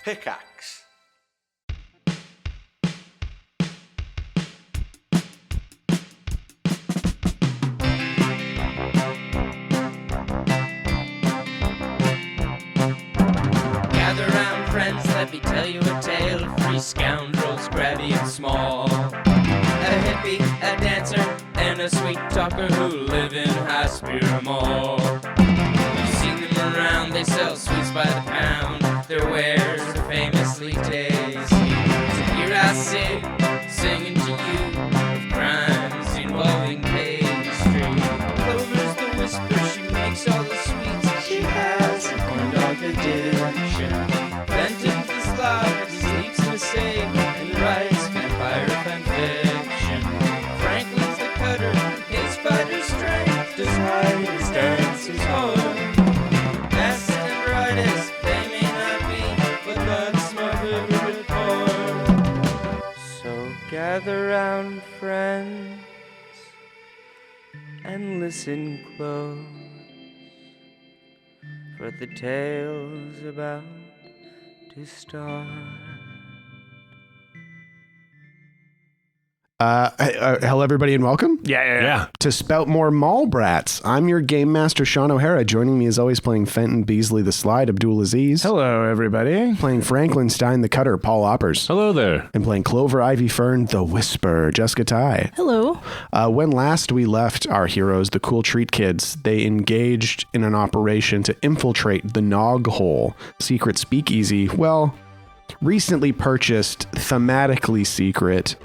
Pickaxe. Gather round, friends, let me tell you a tale of three scoundrels, grabby and small. A hippie, a dancer, and a sweet talker who live in High Spear Mall. You've seen them around, they sell sweets by the pound. Their wares are famously tasty. So here I sit, singing to you of crimes involving pastry. Clover's the whisper, she makes all the sweets. She has a corn dog addiction. Fenton's the slob, he sleeps in a safe and writes vampire fanfiction. Franklin's the cutter, his fighter's strength does hide his dancer's heart. Best and brightest they may not be, but that's my favorite part. So gather round, friends, and listen close, for the tale's about to start. Hello, everybody, and welcome. Yeah. To Spout More Mall Brats. I'm your game master, Shawn O'Hara. Joining me, as always, playing Fenton Beasley the Slide, Abdul Aziz. Hello, everybody. Playing Franklin Stein the Cutter, Paul Oppers. Hello there. And playing Clover Ivy Fern the Whisper, Jessica Ty. Hello. When last we left our heroes, the Cool Treat Kids, they engaged in an operation to infiltrate the Nog Hole, secret speakeasy. Well, recently purchased, thematically secret,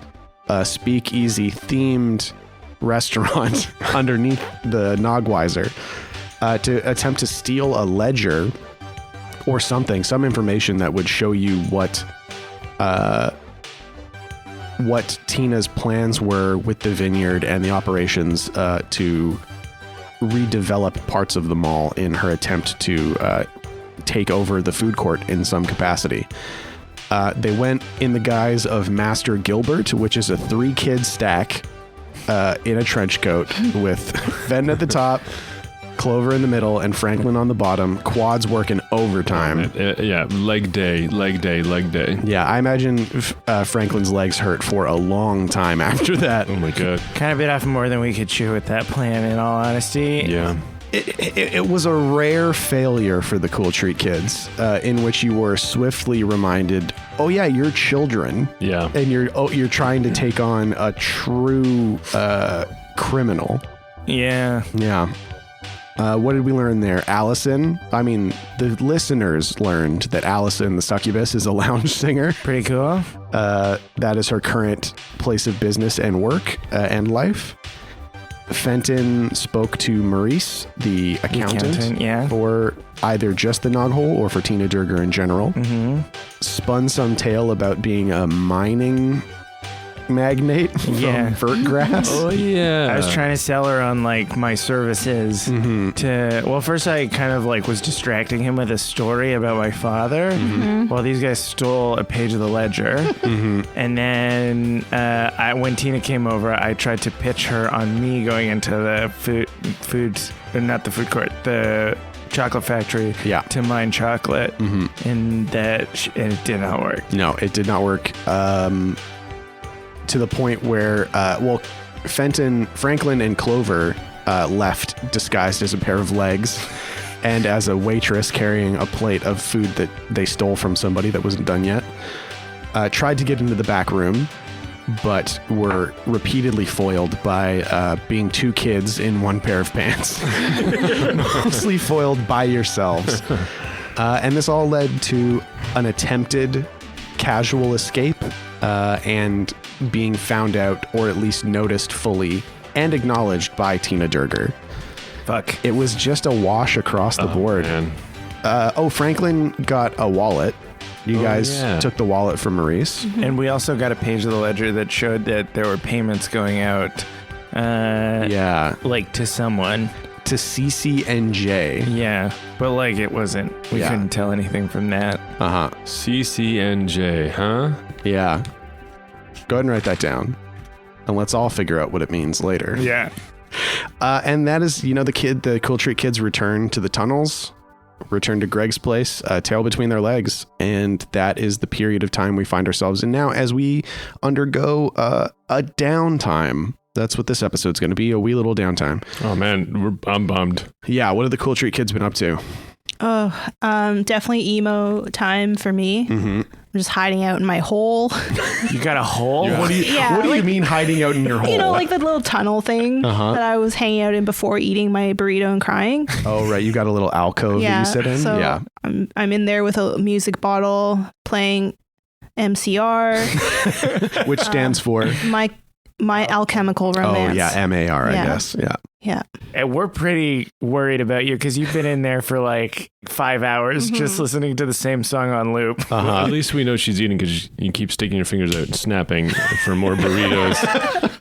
speakeasy themed restaurant underneath the Nogweiser to attempt to steal a ledger or something, some information that would show you what Tina's plans were with the vineyard and the operations to redevelop parts of the mall in her attempt to take over the food court in some capacity. They went in the guise of Master Gilbert, which is a 3-kid stack in a trench coat with Fenton at the top, Clover in the middle, and Franklin on the bottom. Quads working overtime. Yeah, leg day. Yeah, I imagine Franklin's legs hurt for a long time after that. Oh my god. Kind of bit off more than we could chew with that plan, in all honesty. Yeah. It was a rare failure for the Cool Treat Kids, in which you were swiftly reminded, oh yeah, you're children. Yeah. And you're trying to take on a true criminal. Yeah. Yeah. What did we learn there? The listeners learned that Allison the Succubus is a lounge singer. Pretty cool. That is her current place of business and work and life. Fenton spoke to Maurice, the accountant, yeah. for either just the Nog Hole or for Tina Durger in general. Mm-hmm. Spun some tale about being a mining magnate from Vertgrass. Oh yeah. I was trying to sell her on like my services first I kind of like was distracting him with a story about my father while these guys stole a page of the ledger. And then when Tina came over, I tried to pitch her on me going into the chocolate factory to mine chocolate, and it did not work. No, it did not work. To the point where, Franklin and Clover left disguised as a pair of legs and as a waitress carrying a plate of food that they stole from somebody that wasn't done yet. Tried to get into the back room, but were repeatedly foiled by being 2 kids in 1 pair of pants. Mostly foiled by yourselves. And this all led to an attempted casual escape and being found out, or at least noticed fully and acknowledged by Tina Durger. Fuck. It was just a wash across the board. Man. Franklin got a wallet. You guys took the wallet from Maurice. And we also got a page of the ledger that showed that there were payments going out. Like to someone. To CCNJ. Yeah, but like it wasn't. We couldn't tell anything from that. CCNJ, huh? Yeah. Go ahead and write that down. And let's all figure out what it means later. Yeah. And that is, the Cool Treat Kids return to the tunnels return to Greg's place, tail between their legs. And that is the period of time we find ourselves in now as we undergo a downtime. That's what this episode's going to be, a wee little downtime. Oh, man, I'm bummed. Yeah, what have the Cool Treat kids been up to? Oh, definitely emo time for me. Mm-hmm. I'm just hiding out in my hole. You got a hole? What do you, Yeah, what do you like- mean hiding out in your hole? You know, like the little tunnel thing Uh-huh. that I was hanging out in before eating my burrito and crying. Oh, right. You got a little alcove that you sit in? So Yeah. I'm in there with a music bottle playing MCR. Which stands for? My alchemical romance. Oh, yeah. MAR, I Yeah. guess. Yeah. Yeah. And we're pretty worried about you because you've been in there for like 5 hours just listening to the same song on loop. Well, at least we know she's eating because you keep sticking your fingers out and snapping for more burritos.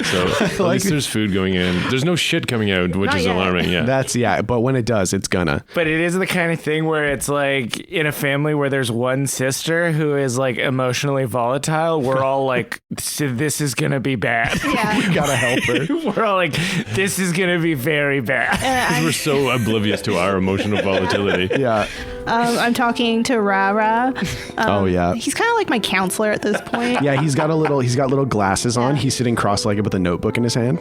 So at least there's food going in. There's no shit coming out, which Not is yet. alarming. Yeah. But when it does, it's gonna. But it is the kind of thing where it's like in a family where there's one sister who is like emotionally volatile. We're all like, this is going to be bad. Yeah. You gotta help her. We're all like, this is going to be very bad. Because we're so oblivious to our emotional volatility. Yeah. I'm talking to Rara. Oh, yeah. He's kind of like my counselor at this point. Yeah, he's got little glasses on. He's sitting cross-legged with a notebook in his hand.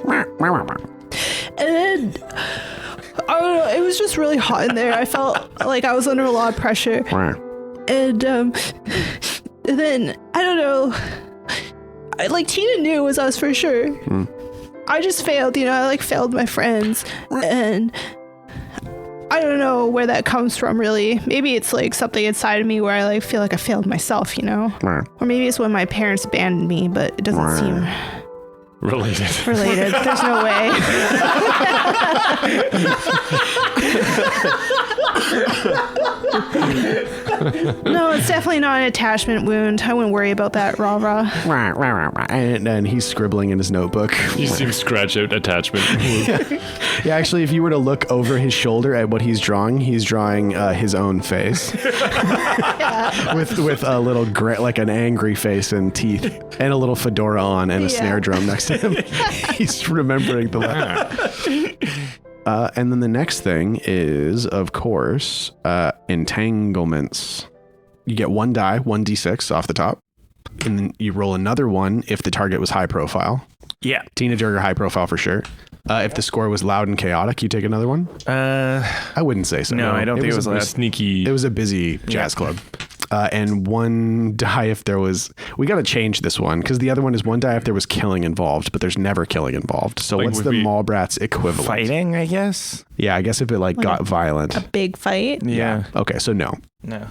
And I don't know, it was just really hot in there. I felt like I was under a lot of pressure. And then, I don't know, Tina knew it was us for sure. I just failed, I failed my friends. And I don't know where that comes from, really. Maybe it's like something inside of me where I feel like I failed myself, Or maybe it's when my parents abandoned me, but it doesn't seem Related. There's no way. No, it's definitely not an attachment wound. I wouldn't worry about that, rah-rah. And he's scribbling in his notebook. You see him scratch out attachment. Yeah, actually, if you were to look over his shoulder at what he's drawing his own face. with a little like an angry face and teeth and a little fedora on and a snare drum next to him. He's remembering the and then the next thing is, of course, entanglements. You get one die, 1d6 off the top, and then you roll another one if the target was high profile. Yeah. Tina Durger, high profile for sure. If the score was loud and chaotic, you take another one? I wouldn't say so. No, I don't think it was a loud. sneaky. It was a busy jazz club. And one die if there was... We got to change this one, because the other one is one die if there was killing involved, but there's never killing involved. So Like, what's would the be Mall Brats equivalent? Fighting, I guess. Yeah, I guess if it got violent. A big fight. Yeah. Okay, so no. No.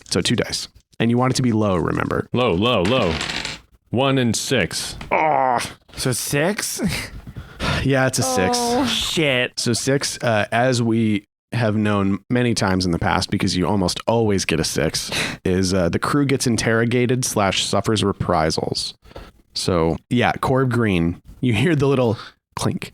So 2 dice. And you want it to be low, remember? Low. 1 and 6. So 6? Yeah, it's a 6. Oh. Shit. So 6, as we have known many times in the past, because you almost always get a 6, is the crew gets interrogated / suffers reprisals. So yeah, Corb Green, you hear the little clink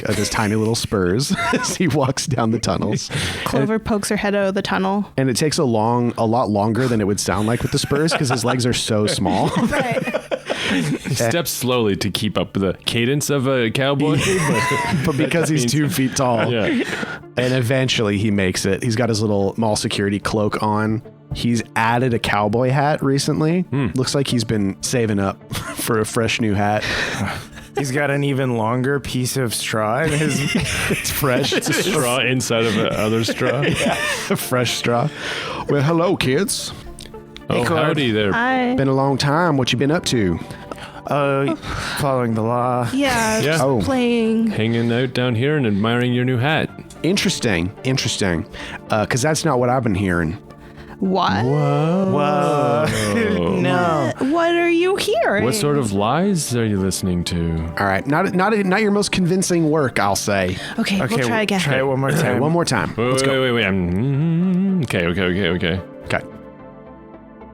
of his tiny little spurs as he walks down the tunnels. Clover pokes her head out of the tunnel. And it takes a lot longer than it would sound like with the spurs because his legs are so small. Right. He steps slowly to keep up the cadence of a cowboy. But because he's 2 feet tall. Yeah. And eventually he makes it. He's got his little mall security cloak on. He's added a cowboy hat recently. Looks like he's been saving up for a fresh new hat. He's got an even longer piece of straw in his... It's fresh. It's a straw inside of another straw. A fresh straw. Well, hello, kids. Oh, howdy there. Been a long time. What you been up to? Following the law. Yeah, just Oh. playing. Hanging out down here and admiring your new hat. Interesting. Because that's not what I've been hearing. What? Whoa. No. What are you hearing? What sort of lies are you listening to? All right. Not your most convincing work, I'll say. Okay, we'll try again. Try it one more Okay, time. one more time. Let's go. Wait. Okay. Okay.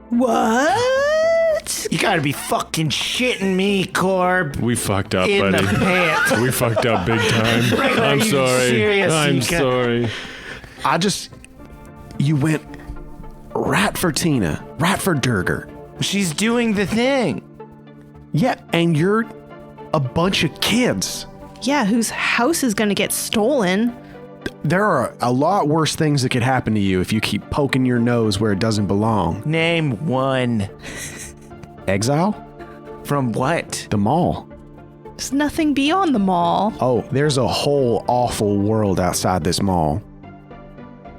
What? You gotta be fucking shitting me, Corb. We fucked up, In buddy. the pants. We fucked up big time. Are I'm you sorry. serious? I'm You got- sorry. You went right for Tina, right for Durger. She's doing the thing. Yeah, and you're a bunch of kids. Yeah, whose house is gonna get stolen? There are a lot worse things that could happen to you if you keep poking your nose where it doesn't belong. Name one. Exile? From what? The mall. There's nothing beyond the mall. Oh, there's a whole awful world outside this mall.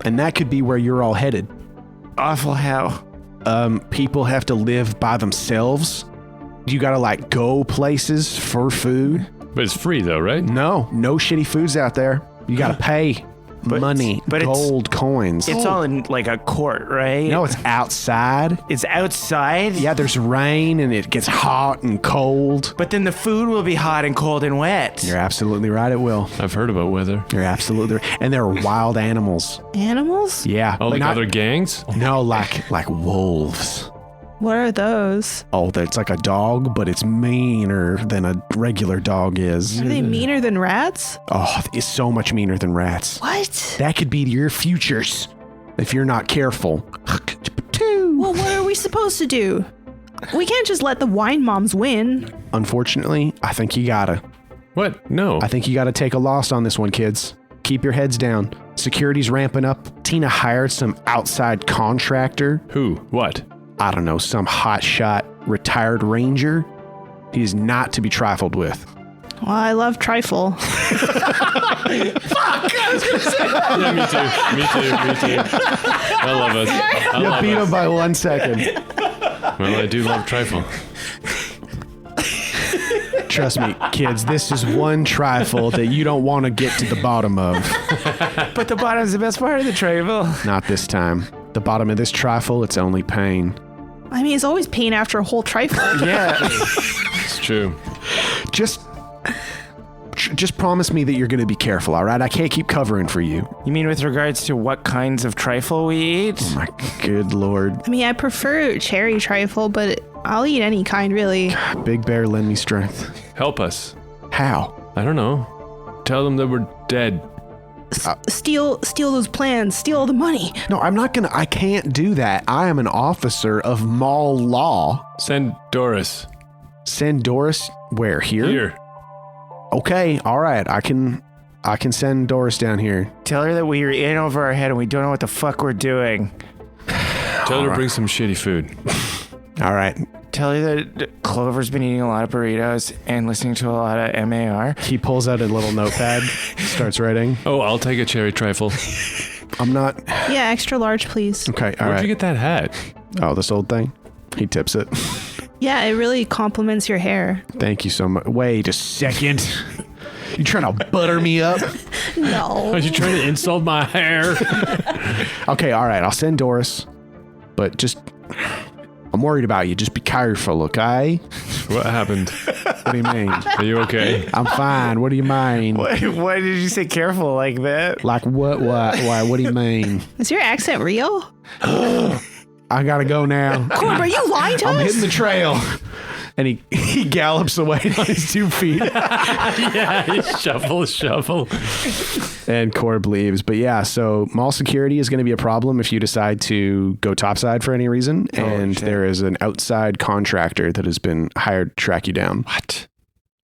And that could be where you're all headed. Awful how? People have to live by themselves. You gotta like go places for food. But it's free though, right? No shitty foods out there. You gotta pay money, but gold coins. It's all in like a court, right? No, it's outside. It's outside? Yeah, there's rain and it gets hot and cold. But then the food will be hot and cold and wet. You're absolutely right, it will. I've heard about weather. You're absolutely right. And there are wild animals. Animals? Yeah. Oh, like not- other gangs? No, like wolves. What are those? Oh, it's like a dog, but it's meaner than a regular dog is. Are they meaner than rats? Oh, it's so much meaner than rats. What? That could be your futures if you're not careful. Well, what are we supposed to do? We can't just let the wine moms win. Unfortunately, I think you gotta. What? No. I think you gotta take a loss on this one, kids. Keep your heads down. Security's ramping up. Tina hired some outside contractor. Who? What? I don't know, some hotshot retired ranger. He is not to be trifled with. Well, I love trifle. Yeah, me too. I love us. I You love beat us. him by 1 second. Well, I do love trifle. Trust me, kids, this is one trifle that you don't want to get to the bottom of. But the bottom's the best part of the trifle. Not this time. The bottom of this trifle, it's only pain. I mean, it's always pain after a whole trifle. Yeah. It's true. Just promise me that you're going to be careful, all right? I can't keep covering for you. You mean with regards to what kinds of trifle we eat? Oh my good lord. I mean, I prefer cherry trifle, but I'll eat any kind, really. Big Bear, lend me strength. Help us. How? I don't know. Tell them that we're dead. Steal those plans. Steal all the money. No, I can't do that. I am an officer of mall law. Send Doris. Send Doris where? Here? Okay, all right. I can send Doris down here. Tell her that we're in over our head and we don't know what the fuck we're doing. Tell her to bring some shitty food. All right. Tell her that Clover's been eating a lot of burritos and listening to a lot of MAR. He pulls out a little notepad, starts writing. Oh, I'll take a cherry trifle. I'm not. Yeah, extra large, please. Okay, all Where'd right. you get that hat? Oh, this old thing? He tips it. Yeah, it really complements your hair. Thank you so much. Wait a second. You trying to butter me up? No. Are you trying to insult my hair? Okay, all right. I'll send Doris. But just, I'm worried about you. Just be careful, okay? What happened? What do you mean? Are you okay? I'm fine. What do you mean? Why did you say careful like that? Like what? Why? What do you mean? Is your accent real? I gotta go now. Corb, are you lying to I'm us? hitting the trail. And he gallops away on his 2 feet. Yeah, shuffle. And Corb leaves. But yeah, so mall security is going to be a problem if you decide to go topside for any reason. And there is an outside contractor that has been hired to track you down. What?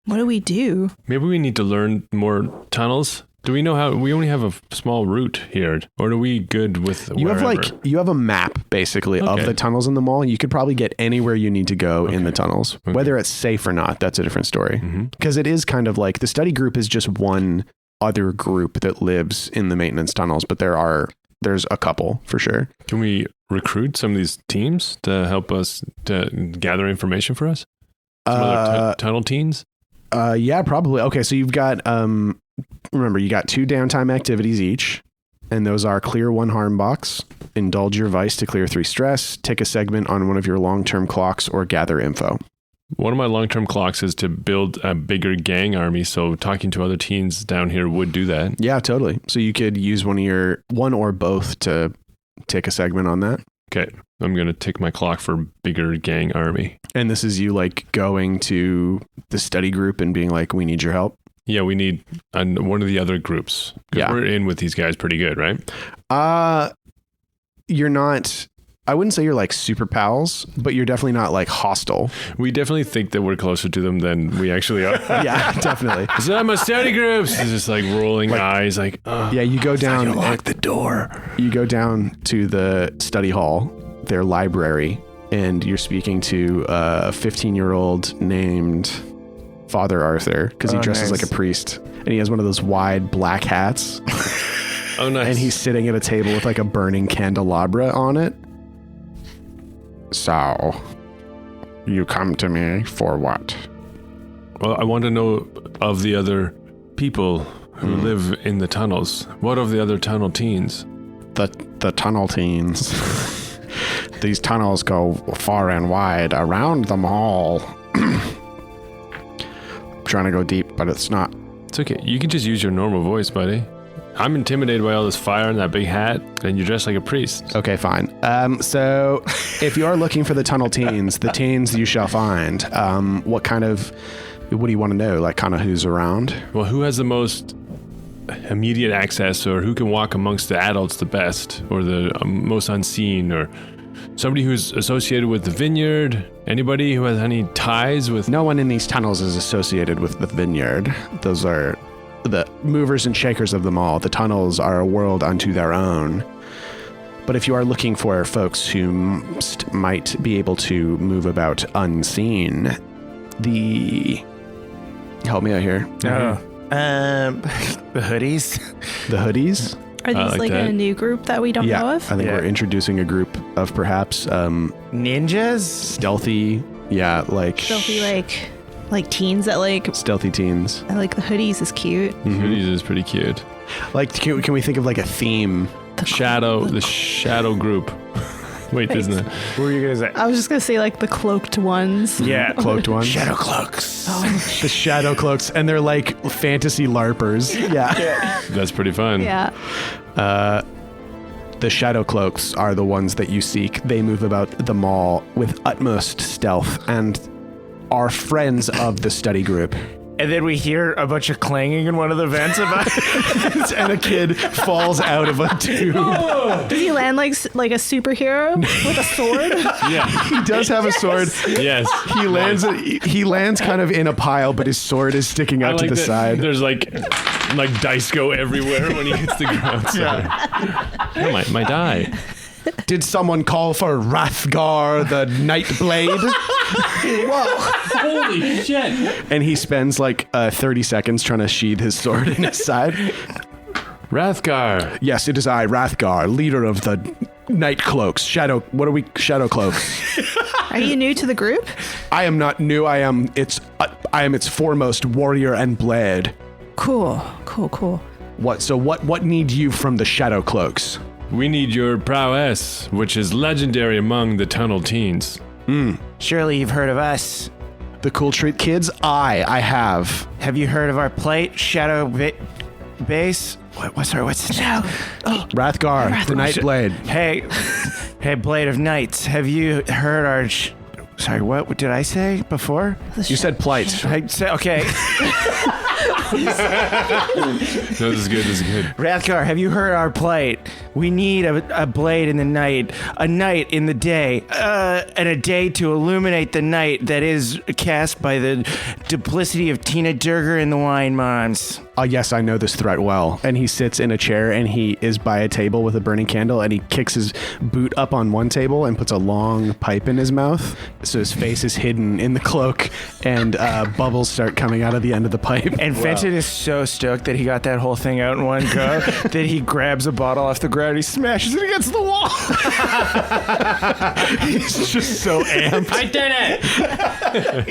What do we do? Maybe we need to learn more tunnels. Do we know how? We only have a small route here, or are we good with wherever? You have a map basically of Okay. the tunnels in the mall. You could probably get anywhere you need to go in the tunnels. Okay. Whether it's safe or not, that's a different story. Because it is kind of like the study group is just one other group that lives in the maintenance tunnels, but there's a couple for sure. Can we recruit some of these teams to help us to gather information for us? Some other tunnel teens? Yeah, probably. Okay, so you've got remember, you got 2 downtime activities each, and those are clear 1 harm box, indulge your vice to clear 3 stress, take a segment on one of your long-term clocks, or gather info. One of my long-term clocks is to build a bigger gang army, so talking to other teens down here would do that. Yeah, totally. So you could use one or both to take a segment on that. Okay, I'm going to take my clock for bigger gang army. And this is you like going to the study group and being like, we need your help. Yeah, we need one of the other groups. 'Cause Yeah. we're in with these guys pretty good, right? You're not I wouldn't say you're like super pals, but you're definitely not like hostile. We definitely think that we're closer to them than we actually are. Yeah, definitely. So I'm a study groups. He's just like rolling eyes, like, Yeah, you go down. lock the door. You go down to the study hall, their library, and you're speaking to a 15-year-old named Father Arthur, because he dresses like a priest, and he has one of those wide black hats. Oh, nice. And he's sitting at a table with like a burning candelabra on it. So, you come to me for what? Well, I want to know of the other people who live in the tunnels. What of the other tunnel teens? The tunnel teens. These tunnels go far and wide around the mall. Trying to go deep, but it's not. It's okay. You can just use your normal voice, buddy. I'm intimidated by all this fire and that big hat, and you're dressed like a priest. Okay, fine. So, if you are looking for the tunnel teens, the teens you shall find. What do you want to know? Like, kind of who's around? Well, who has the most immediate access, or who can walk amongst the adults the best, or the most unseen, or somebody who's associated with the vineyard? Anybody who has any ties with... No one in these tunnels is associated with the vineyard. Those are the movers and shakers of the mall. The tunnels are a world unto their own. But if you are looking for folks who might be able to move about unseen, help me out here. The hoodies. The hoodies? Are these like that. a new group that we don't know I of? think we're introducing a group of perhaps Ninjas? stealthy, Stealthy, like teens that like. stealthy teens. I like the hoodies is cute. Hoodies is pretty cute. Like, can we think of like a theme? The shadow group. Wait, isn't it? What were you gonna say? I was just gonna say like the cloaked ones. Yeah, Cloaked ones? shadow cloaks. The shadow cloaks, and they're like fantasy LARPers. Yeah. That's pretty fun. Yeah. The shadow cloaks are the ones that you seek. They move about the mall with utmost stealth and are friends of the study group. And then we hear a bunch of clanging in one of the vents about And a kid falls out of a tube. Does he land like a superhero with a sword? Yeah. He does have a sword. Yes. He lands kind of in a pile, but his sword is sticking out to the that side. There's like dice go everywhere when he hits the ground. So. Oh, my die. Did someone call for Rathgar the Nightblade? Holy shit. And he spends like 30 seconds trying to sheathe his sword in his side. Rathgar. Yes, it is I, Rathgar, leader of the Night Cloaks. Shadow Cloaks. Are you new to the group? I am not new. I am its foremost warrior and blade. Cool. What need you from the Shadow Cloaks? We need your prowess, which is legendary among the tunnel teens. Surely you've heard of us. The Cool Treat Kids? I have. Have you heard of our plate, Shadow Base? What's the name? Rathgar, the Nightblade. Hey, Blade of Knights. Have you heard our... Sorry, what did I say before? You said plight. I said, okay. No, this is good. Rathgar, have you heard our plight? We need a blade in the night, a night in the day, and a day to illuminate the night that is cast by the duplicity of Tina Durger and the Wine Moms. Yes, I know this threat well. And he sits in a chair and he is by a table with a burning candle and he kicks his boot up on one table and puts a long pipe in his mouth. So his face is hidden in the cloak and bubbles start coming out of the end of the pipe. And Fenton is so stoked that he got that whole thing out in one go that he grabs a bottle off the ground, he smashes it against the wall. He's just so amped. I did it!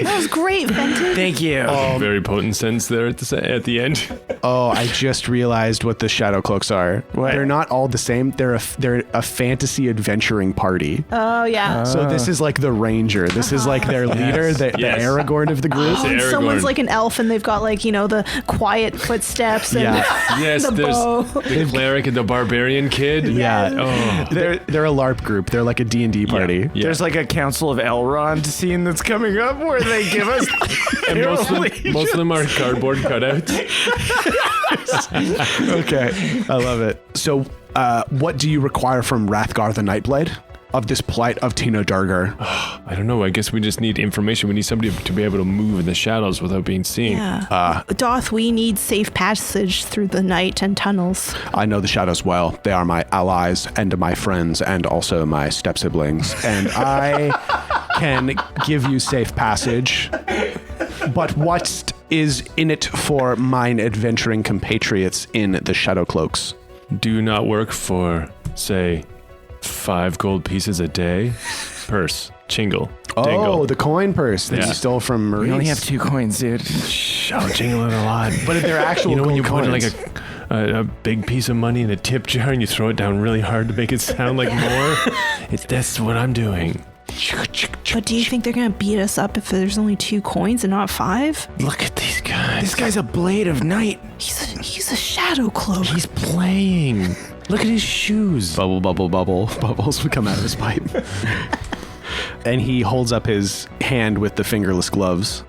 That was great, Fenton. Thank you. Very potent sense there at the end. Oh, I just realized what the Shadow Cloaks are. What? They're not all the same. They're a fantasy adventuring party. Oh, yeah. So this is like the ranger. This is like their leader, the Aragorn of the group. Oh, and Aragorn. someone's like an elf and they've got like, the quiet footsteps and Yes, the there's bow. the cleric and the barbarian kid. Yeah. Oh. They're a LARP group. They're like a D&D party. Yeah. There's like a Council of Elrond scene that's coming up where they give us... And most of them are cardboard cutouts. Okay. I love it. So, what do you require from Rathgar the Nightblade? of this plight of Tina Durger? I don't know. I guess we just need information. We need somebody to be able to move in the shadows without being seen. Yeah. Doth we need safe passage through the night and tunnels? I know the shadows well. They are my allies and my friends and also my step-siblings. And I can give you safe passage. But what is in it for mine adventuring compatriots in the Shadow Cloaks? Do you not work for, say, 5 gold pieces a day? Purse. Chingle. Oh, Dingle. the coin purse that you stole from Maurice. We only have 2 coins, dude. I'll jingle it a lot. But they're actual You know when you gold put coins. like a big piece of money in a tip jar and you throw it down really hard to make it sound like more? That's what I'm doing. But do you think they're gonna beat us up if there's only 2 coins and not 5? Look at these guys. This guy's a blade of night. He's a shadow cloak. He's playing. Look at his shoes. Bubble, bubble, bubble. Bubbles would come out of his pipe. And he holds up his hand with the fingerless gloves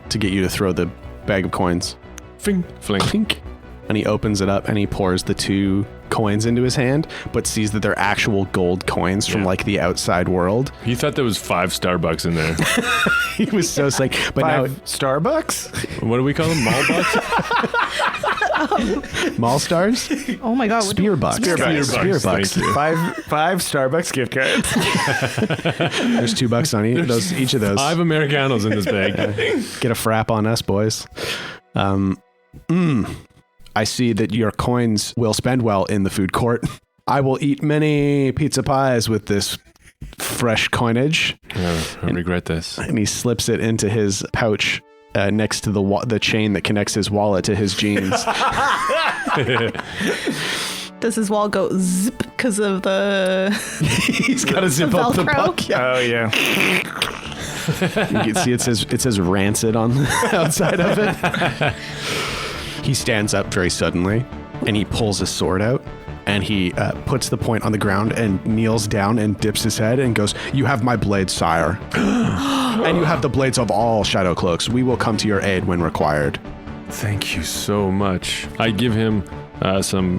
to get you to throw the bag of coins. Fling. Fling. Clink. And he opens it up and he pours the 2 coins into his hand, but sees that they're actual gold coins from like the outside world. He thought there was 5 Starbucks in there. He was so sick. But 5 now Starbucks? What do we call them? Mall bucks? Mall stars? Oh my god. Spear bucks. Spear bucks. Spear bucks. Thank you. 5 Starbucks gift cards. There's $2 on each of those. 5 Americanos in this bag. Get a frap on us, boys. I see that your coins will spend well in the food court. I will eat many pizza pies with this fresh coinage. I regret this. And he slips it into his pouch next to the chain that connects his wallet to his jeans. Does his wall go zip because of the... He's got to zip up the Velcro? buck. Yeah. Oh, yeah. You can see it says rancid on the outside of it. He stands up very suddenly and he pulls his sword out and he puts the point on the ground and kneels down and dips his head and goes, "You have my blade, sire. And you have the blades of all Shadow Cloaks. We will come to your aid when required." Thank you so much. I give him some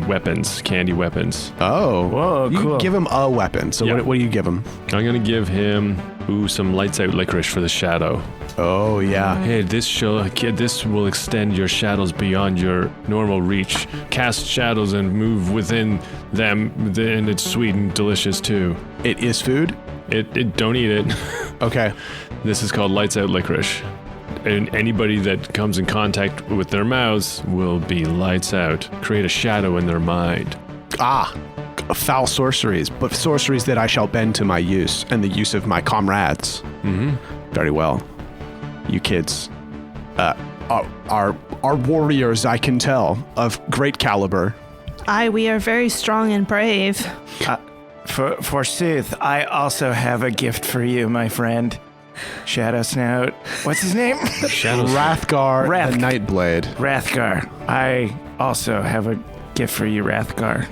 weapons, candy weapons. Oh. Whoa, You cool. give him a weapon. So Yeah. what do you give him? I'm going to give him some lights out licorice for the shadow. Oh, yeah. Hey, this will extend your shadows beyond your normal reach. Cast shadows and move within them, and it's sweet and delicious too. It is food? It don't eat it. Okay. This is called lights out licorice. And anybody that comes in contact with their mouths will be lights out. Create a shadow in their mind. Ah, foul sorceries, but sorceries that I shall bend to my use and the use of my comrades. Mm-hmm. Very well. You kids are warriors, I can tell, of great caliber. Aye, we are very strong and brave. Forsooth, I also have a gift for you, my friend. Shadow Snout. What's his name? Shadows. Wrathgar the Nightblade. Rathgar. I also have a gift for you, Rathgar.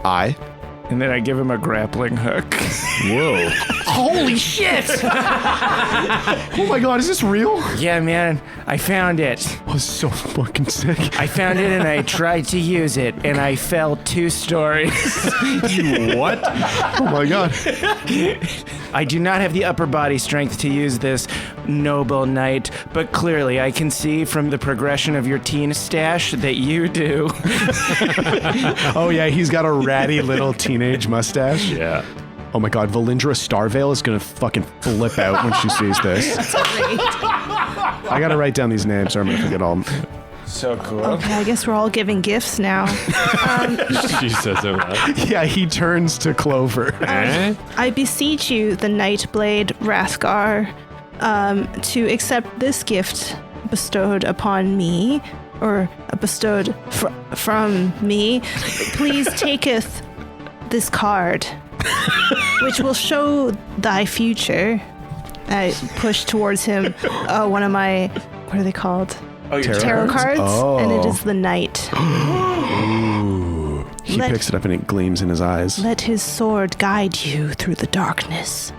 I? And then I give him a grappling hook. Whoa. Holy shit! Oh my god, is this real? Yeah, man, I found it. I was so fucking sick. I found it and I tried to use it, and I fell 2 stories. You what? Oh my god. I do not have the upper body strength to use this, noble knight, but clearly I can see from the progression of your teen stash that you do. Oh yeah, he's got a ratty little teenage mustache. Yeah. Oh my god, Valindra Starvale is gonna fucking flip out when she sees this. I gotta write down these names or I'm gonna forget all. So cool. Okay, I guess we're all giving gifts now. She says it loud. Yeah, he turns to Clover. I beseech you, the Nightblade Wrathgar, to accept this gift bestowed upon me, or bestowed from me. Please taketh this card, which will show thy future. I push towards him one of my, what are they called? Oh, your Tarot cards, Oh. and it is the Knight. Ooh. He Let- picks it up and it gleams in his eyes. Let his sword guide you through the darkness.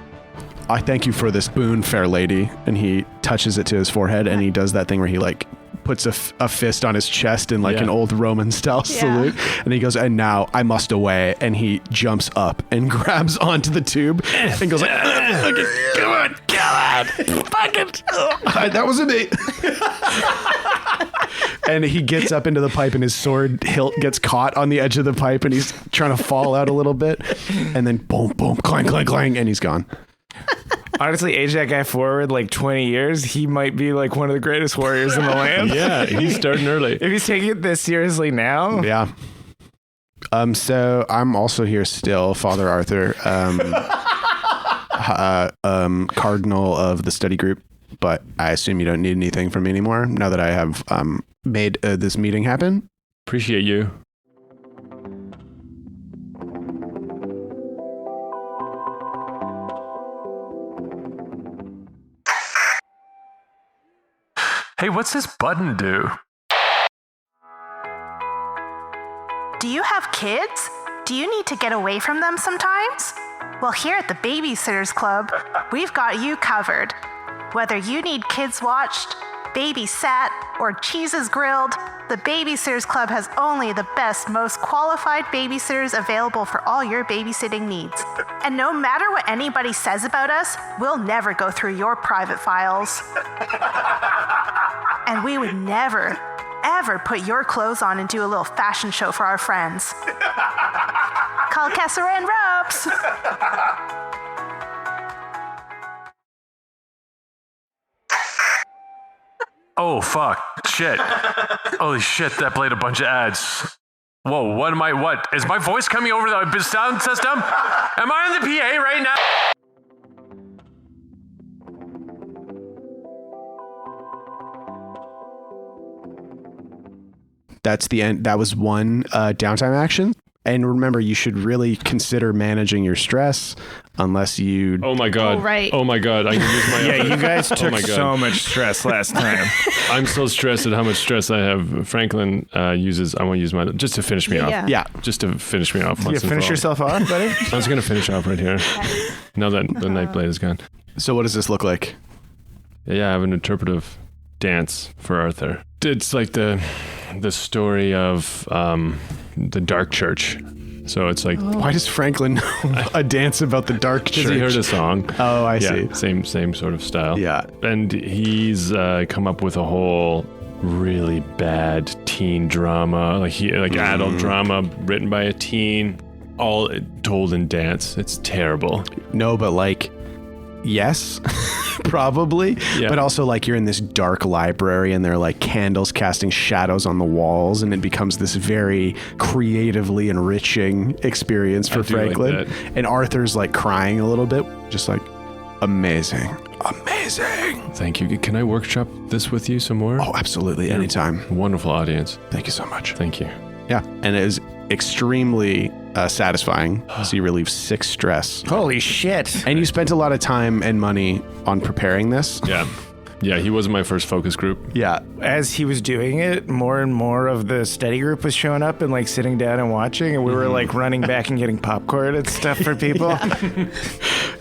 I thank you for this boon, fair lady. And he touches it to his forehead and he does that thing where he like puts a fist on his chest in like an old Roman style salute. And he goes, and now I must away. And he jumps up and grabs onto the tube and goes like, okay, come on, fuck it. That wasn't me. And he gets up into the pipe and his sword hilt gets caught on the edge of the pipe and he's trying to fall out a little bit. And then boom, boom, clang, clang, clang, and he's gone. Honestly, age that guy forward like 20 years, he might be like one of the greatest warriors in the land. Yeah, he's starting early. If he's taking it this seriously now. Yeah. So I'm also here still, Father Arthur, Cardinal of the study group, but I assume you don't need anything from me anymore now that I have made this meeting happen. Appreciate you. Hey, what's this button do? Do you have kids? Do you need to get away from them sometimes? Well, here at the Babysitters Club, we've got you covered. Whether you need kids watched, babysat, or cheeses grilled, the Babysitters Club has only the best, most qualified babysitters available for all your babysitting needs. And no matter what anybody says about us, we'll never go through your private files. And we would never, ever put your clothes on and do a little fashion show for our friends. Call Kessler and Ropes. Oh, fuck. Shit. Holy shit, that played a bunch of ads. Whoa, what? Is my voice coming over the sound system? Am I on the PA right now? That's the end. That was one downtime action. And remember, you should really consider managing your stress unless you... Oh my God. Oh, right. Oh my God. I can use my... Yeah, you guys took my God. so much stress last time. I'm so stressed at how much stress I have. Franklin uses... I want to use mine just to finish me off. Yeah. Just to finish me off. You finish yourself off, buddy? I was going to finish off right here. Now that the Nightblade is gone. So what does this look like? Yeah, I have an interpretive dance for Arthur. It's like the story of the Dark Church. So it's like... Why does Franklin know a dance about the Dark Church? Because he heard a song. Oh, I see. Same sort of style. Yeah. And he's come up with a whole really bad teen drama, like adult drama written by a teen, all told in dance. It's terrible. No, but like, yes, probably. Yeah. But also like you're in this dark library and there are like candles casting shadows on the walls and it becomes this very creatively enriching experience for Franklin. Like that. And Arthur's like crying a little bit, just like, amazing. Thank you. Can I workshop this with you some more? Oh, absolutely. Anytime. Wonderful audience. Thank you so much. Thank you. Yeah. And it is extremely satisfying. So you relieve 6 stress. Holy shit. And you spent a lot of time and money on preparing this. Yeah. Yeah, he wasn't my first focus group. Yeah. As he was doing it, more and more of the study group was showing up and like sitting down and watching, and we were like running back and getting popcorn and stuff for people.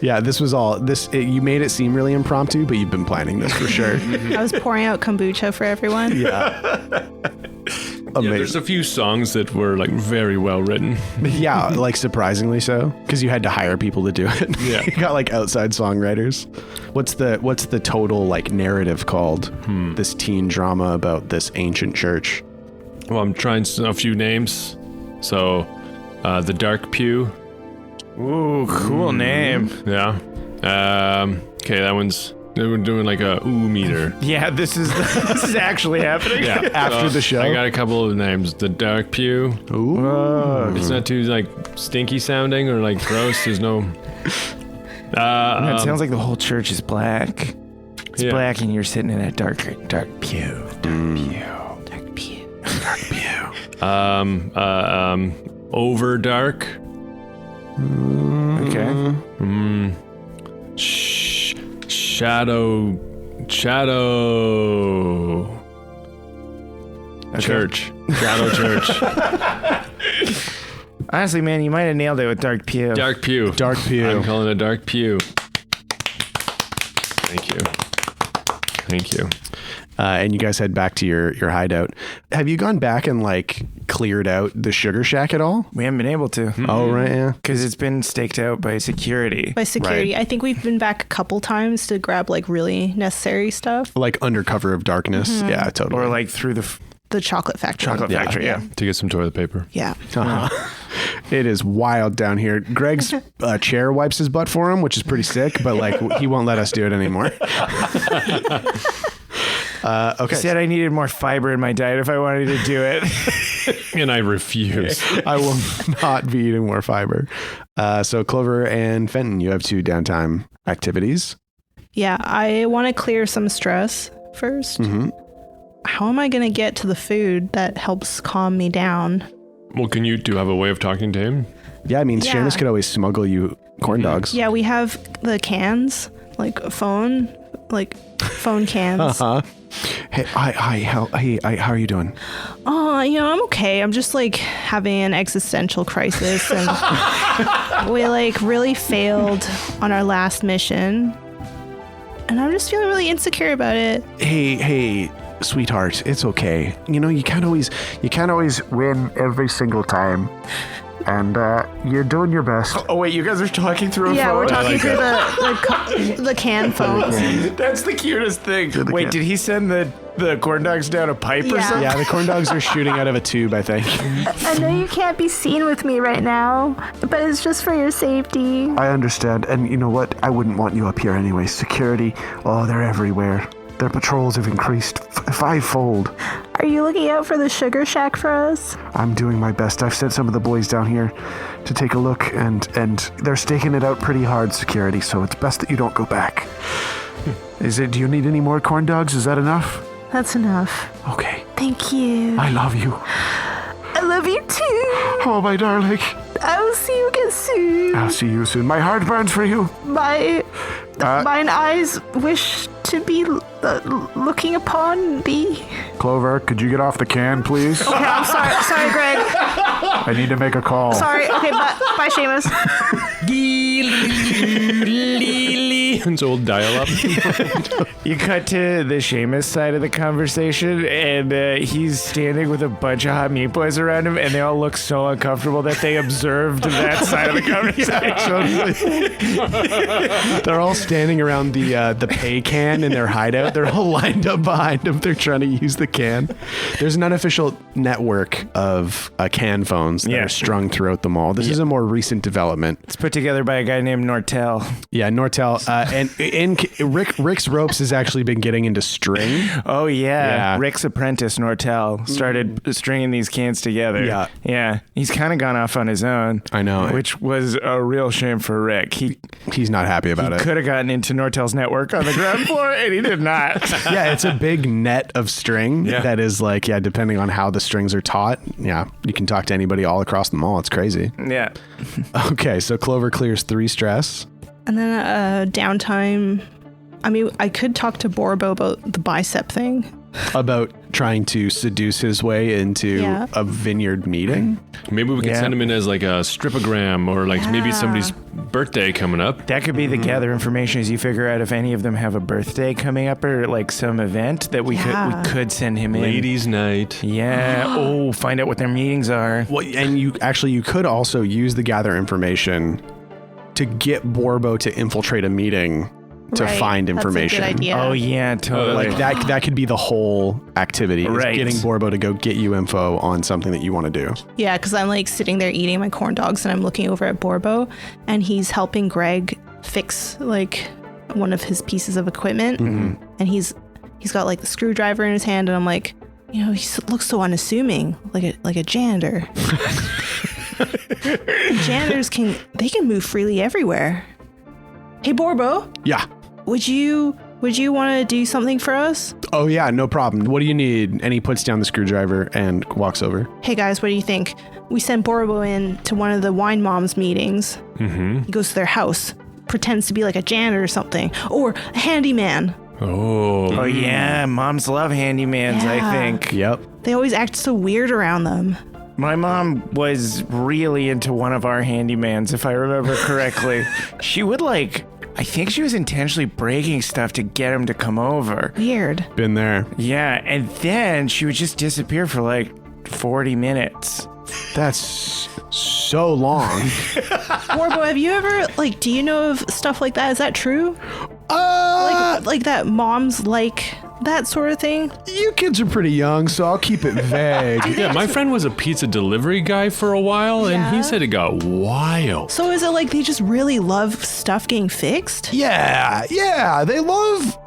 Yeah, this was all you made it seem really impromptu, but you've been planning this for sure. I was pouring out kombucha for everyone. Yeah. Yeah, there's a few songs that were like very well written. Yeah, like surprisingly so, because you had to hire people to do it. Yeah. You got like outside songwriters. What's the total like narrative called? This teen drama about this ancient church. Well, I'm trying a few names. So, the Dark Pew. Ooh, cool name. Yeah. Okay, that one's... We're doing like a ooh meter. Yeah, this is actually happening. Yeah. After the show? I got a couple of names. The Dark Pew. Ooh. It's not too like stinky sounding or like gross. There's no... It sounds like the whole church is black. It's black and you're sitting in that dark pew. Dark pew. Dark pew. Dark pew. Over dark. Okay. Shadow Church. Shadow Church. Honestly, man, you might have nailed it with Dark Pew. Dark Pew. Dark Pew. I'm calling it Dark Pew. Thank you. And you guys head back to your hideout. Have you gone back and like cleared out the sugar shack at all? We haven't been able to. Oh, right, yeah. Because it's been staked out by security. By security. Right. I think we've been back a couple times to grab like really necessary stuff. Like under cover of darkness. Yeah, totally. Or like through the chocolate factory. chocolate factory, yeah. To get some toilet paper. Yeah. It is wild down here. Greg's chair wipes his butt for him, which is pretty sick, but like he won't let us do it anymore. Okay. I said I needed more fiber in my diet if I wanted to do it. And I refuse. I will not be eating more fiber. So Clover and Fenton, you have 2 downtime activities. Yeah, I want to clear some stress first. Mm-hmm. How am I going to get to the food that helps calm me down? Well, do you have a way of talking to him? Yeah, I mean, Yeah. Seamus could always smuggle you corn dogs. Yeah, we have the cans, like phone cans. Uh-huh. Hey, how are you doing? Oh, I'm okay. I'm just like having an existential crisis, and we like really failed on our last mission, and I'm just feeling really insecure about it. Hey, sweetheart, it's okay. You can't always win every single time. And you're doing your best. Oh, wait, you guys are talking through a Yeah, phone? we're talking through the can phones. That's the cutest thing. Wait, did he send the corn dogs down a pipe or Yeah. something? Yeah, the corn dogs are shooting out of a tube, I think. I know you can't be seen with me right now, but it's just for your safety. I understand, and you know what? I wouldn't want you up here anyway. Security, they're everywhere. Their patrols have increased 5-fold. Are you looking out for the sugar shack for us? I'm doing my best. I've sent some of the boys down here to take a look, and they're staking it out pretty hard, security, so it's best that you don't go back. Do you need any more corn dogs? Is that enough? That's enough. Okay. Thank you. I love you. I love you too. Oh, my darling. I will see you again soon. I'll see you soon. My heart burns for you. Mine eyes wish to be looking upon thee. Clover, could you get off the can, please? Okay, I'm sorry, Greg. I need to make a call. Sorry. Okay, bye, Seamus. It's old dial-up. You cut to the Seamus side of the conversation, and he's standing with a bunch of hot meat boys around him, and they all look so uncomfortable that they observed that side of the conversation. They're all standing around the pay can in their hideout. They're all lined up behind them. They're trying to use the can. There's an unofficial network of can phones that are strung throughout the mall. This is a more recent development. It's put together by a guy named Nortel. Yeah, Nortel. And Rick's Ropes has actually been getting into string. Oh, yeah. Yeah. Rick's apprentice, Nortel, started stringing these cans together. Yeah. Yeah. He's kind of gone off on his own. I know. Which was a real shame for Rick. He's not happy about it. Could have gotten into Nortel's network on the ground floor, and he did not. Yeah, it's a big net of string that is like, depending on how the strings are taut, you can talk to anybody all across the mall. It's crazy. Yeah. Okay, so Clover clears 3 stress. And then downtime. I mean, I could talk to Borbo about the bicep thing. About trying to seduce his way into a vineyard meeting. Maybe we can send him in as like a stripogram, or like maybe somebody's birthday coming up. That could be the gather information as you figure out if any of them have a birthday coming up or like some event that we could send him in. Ladies' night. Yeah. Find out what their meetings are. Well, and you could also use the gather information to get Borbo to infiltrate a meeting to find information. That's a good idea. Oh yeah, totally. Like that could be the whole activity. Is Right. getting Borbo to go get you info on something that you want to do. Yeah, because I'm like sitting there eating my corn dogs and I'm looking over at Borbo and he's helping Greg fix like one of his pieces of equipment. Mm-hmm. And he's got like the screwdriver in his hand and I'm like, he looks so unassuming, like a janitor. Janitors can move freely everywhere. Hey Borbo, Yeah. would you want to do something for us? Oh yeah, no problem. What do you need? And he puts down the screwdriver and walks over. Hey guys, what do you think? We send Borbo in to one of the wine moms meetings. Mm-hmm. He goes to their house, pretends to be like a janitor or something, or a handyman. Oh. Oh yeah, moms love handymans, I Yeah. think. Yep. They always act so weird around them. My mom was really into one of our handymans, if I remember correctly. She would I think she was intentionally breaking stuff to get him to come over. Weird. Been there. Yeah, and then she would just disappear for 40 minutes. That's so long. Warbo, have you ever, do you know of stuff like that? Is that true? Like that moms like that sort of thing? You kids are pretty young, so I'll keep it vague. Yeah, my friend was a pizza delivery guy for a while, and he said it got wild. So is it they just really love stuff getting fixed? Yeah, they love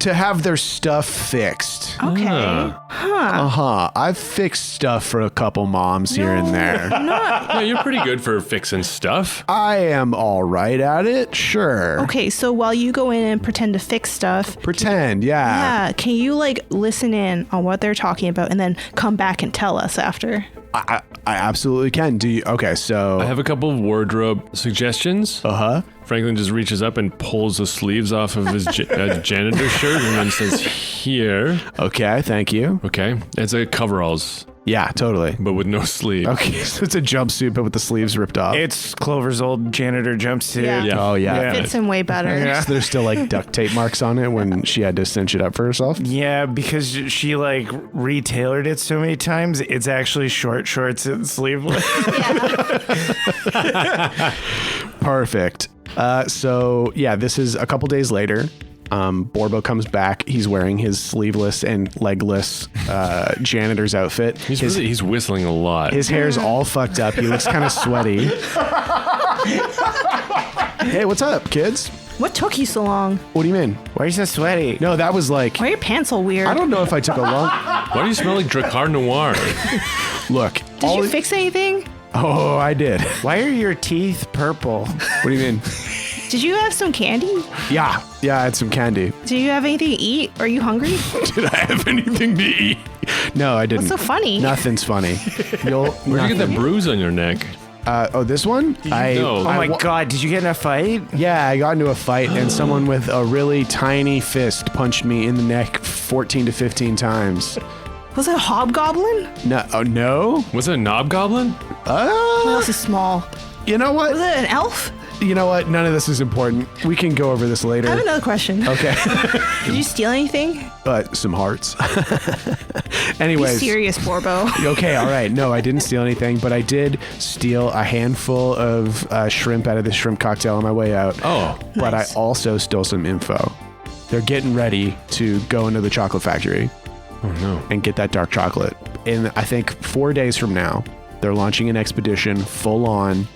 to have their stuff fixed. Okay. I've fixed stuff for a couple moms here and there. Yeah, you're pretty good for fixing stuff. I am all right at it, sure. Okay, so while you go in and pretend to fix stuff, yeah, can you listen in on what they're talking about and then come back and tell us after? I absolutely can. Okay, so I have a couple of wardrobe suggestions. Franklin just reaches up and pulls the sleeves off of his janitor shirt and then says, "Here." Okay, thank you. Okay, it's a coveralls. Yeah, totally. But with no sleeve. Okay, so it's a jumpsuit, but with the sleeves ripped off. It's Clover's old janitor jumpsuit. Yeah. Oh, yeah. It fits him way better. Yeah. So there's still duct tape marks on it when she had to cinch it up for herself? Yeah, because she retailored it so many times, it's actually short shorts and sleeveless. Perfect. So this is a couple days later. Borbo comes back. He's wearing his sleeveless and legless janitor's outfit. He's whistling a lot. His hair's all fucked up. He looks kind of sweaty. Hey, what's up, kids? What took you so long? What do you mean? Why are you so sweaty? No, that was Why are your pants all weird? I don't know if I took a long... Why do you smell like Drakkar Noir? Look. Did you fix anything? Oh, I did. Why are your teeth purple? What do you mean? Did you have some candy? Yeah, I had some candy. Do you have anything to eat? Are you hungry? Did I have anything to eat? No, I didn't. What's so funny? Nothing's funny. Where'd you get that bruise on your neck? This one? Oh my God, did you get in a fight? Yeah, I got into a fight and someone with a really tiny fist punched me in the neck 14 to 15 times. Was it a hobgoblin? No. Oh, no? Was it a knobgoblin? What else is small? You know what? Was it an elf? You know what? None of this is important. We can go over this later. I have another question. Okay. Did you steal anything? Some hearts. Be Anyways. serious, Borbo. Okay, all right. No, I didn't steal anything, but I did steal a handful of shrimp out of the shrimp cocktail on my way out. Oh. But Nice. I also stole some info. They're getting ready to go into the chocolate factory. Oh, no. And get that dark chocolate. In, I think, 4 days from now, they're launching an expedition full on.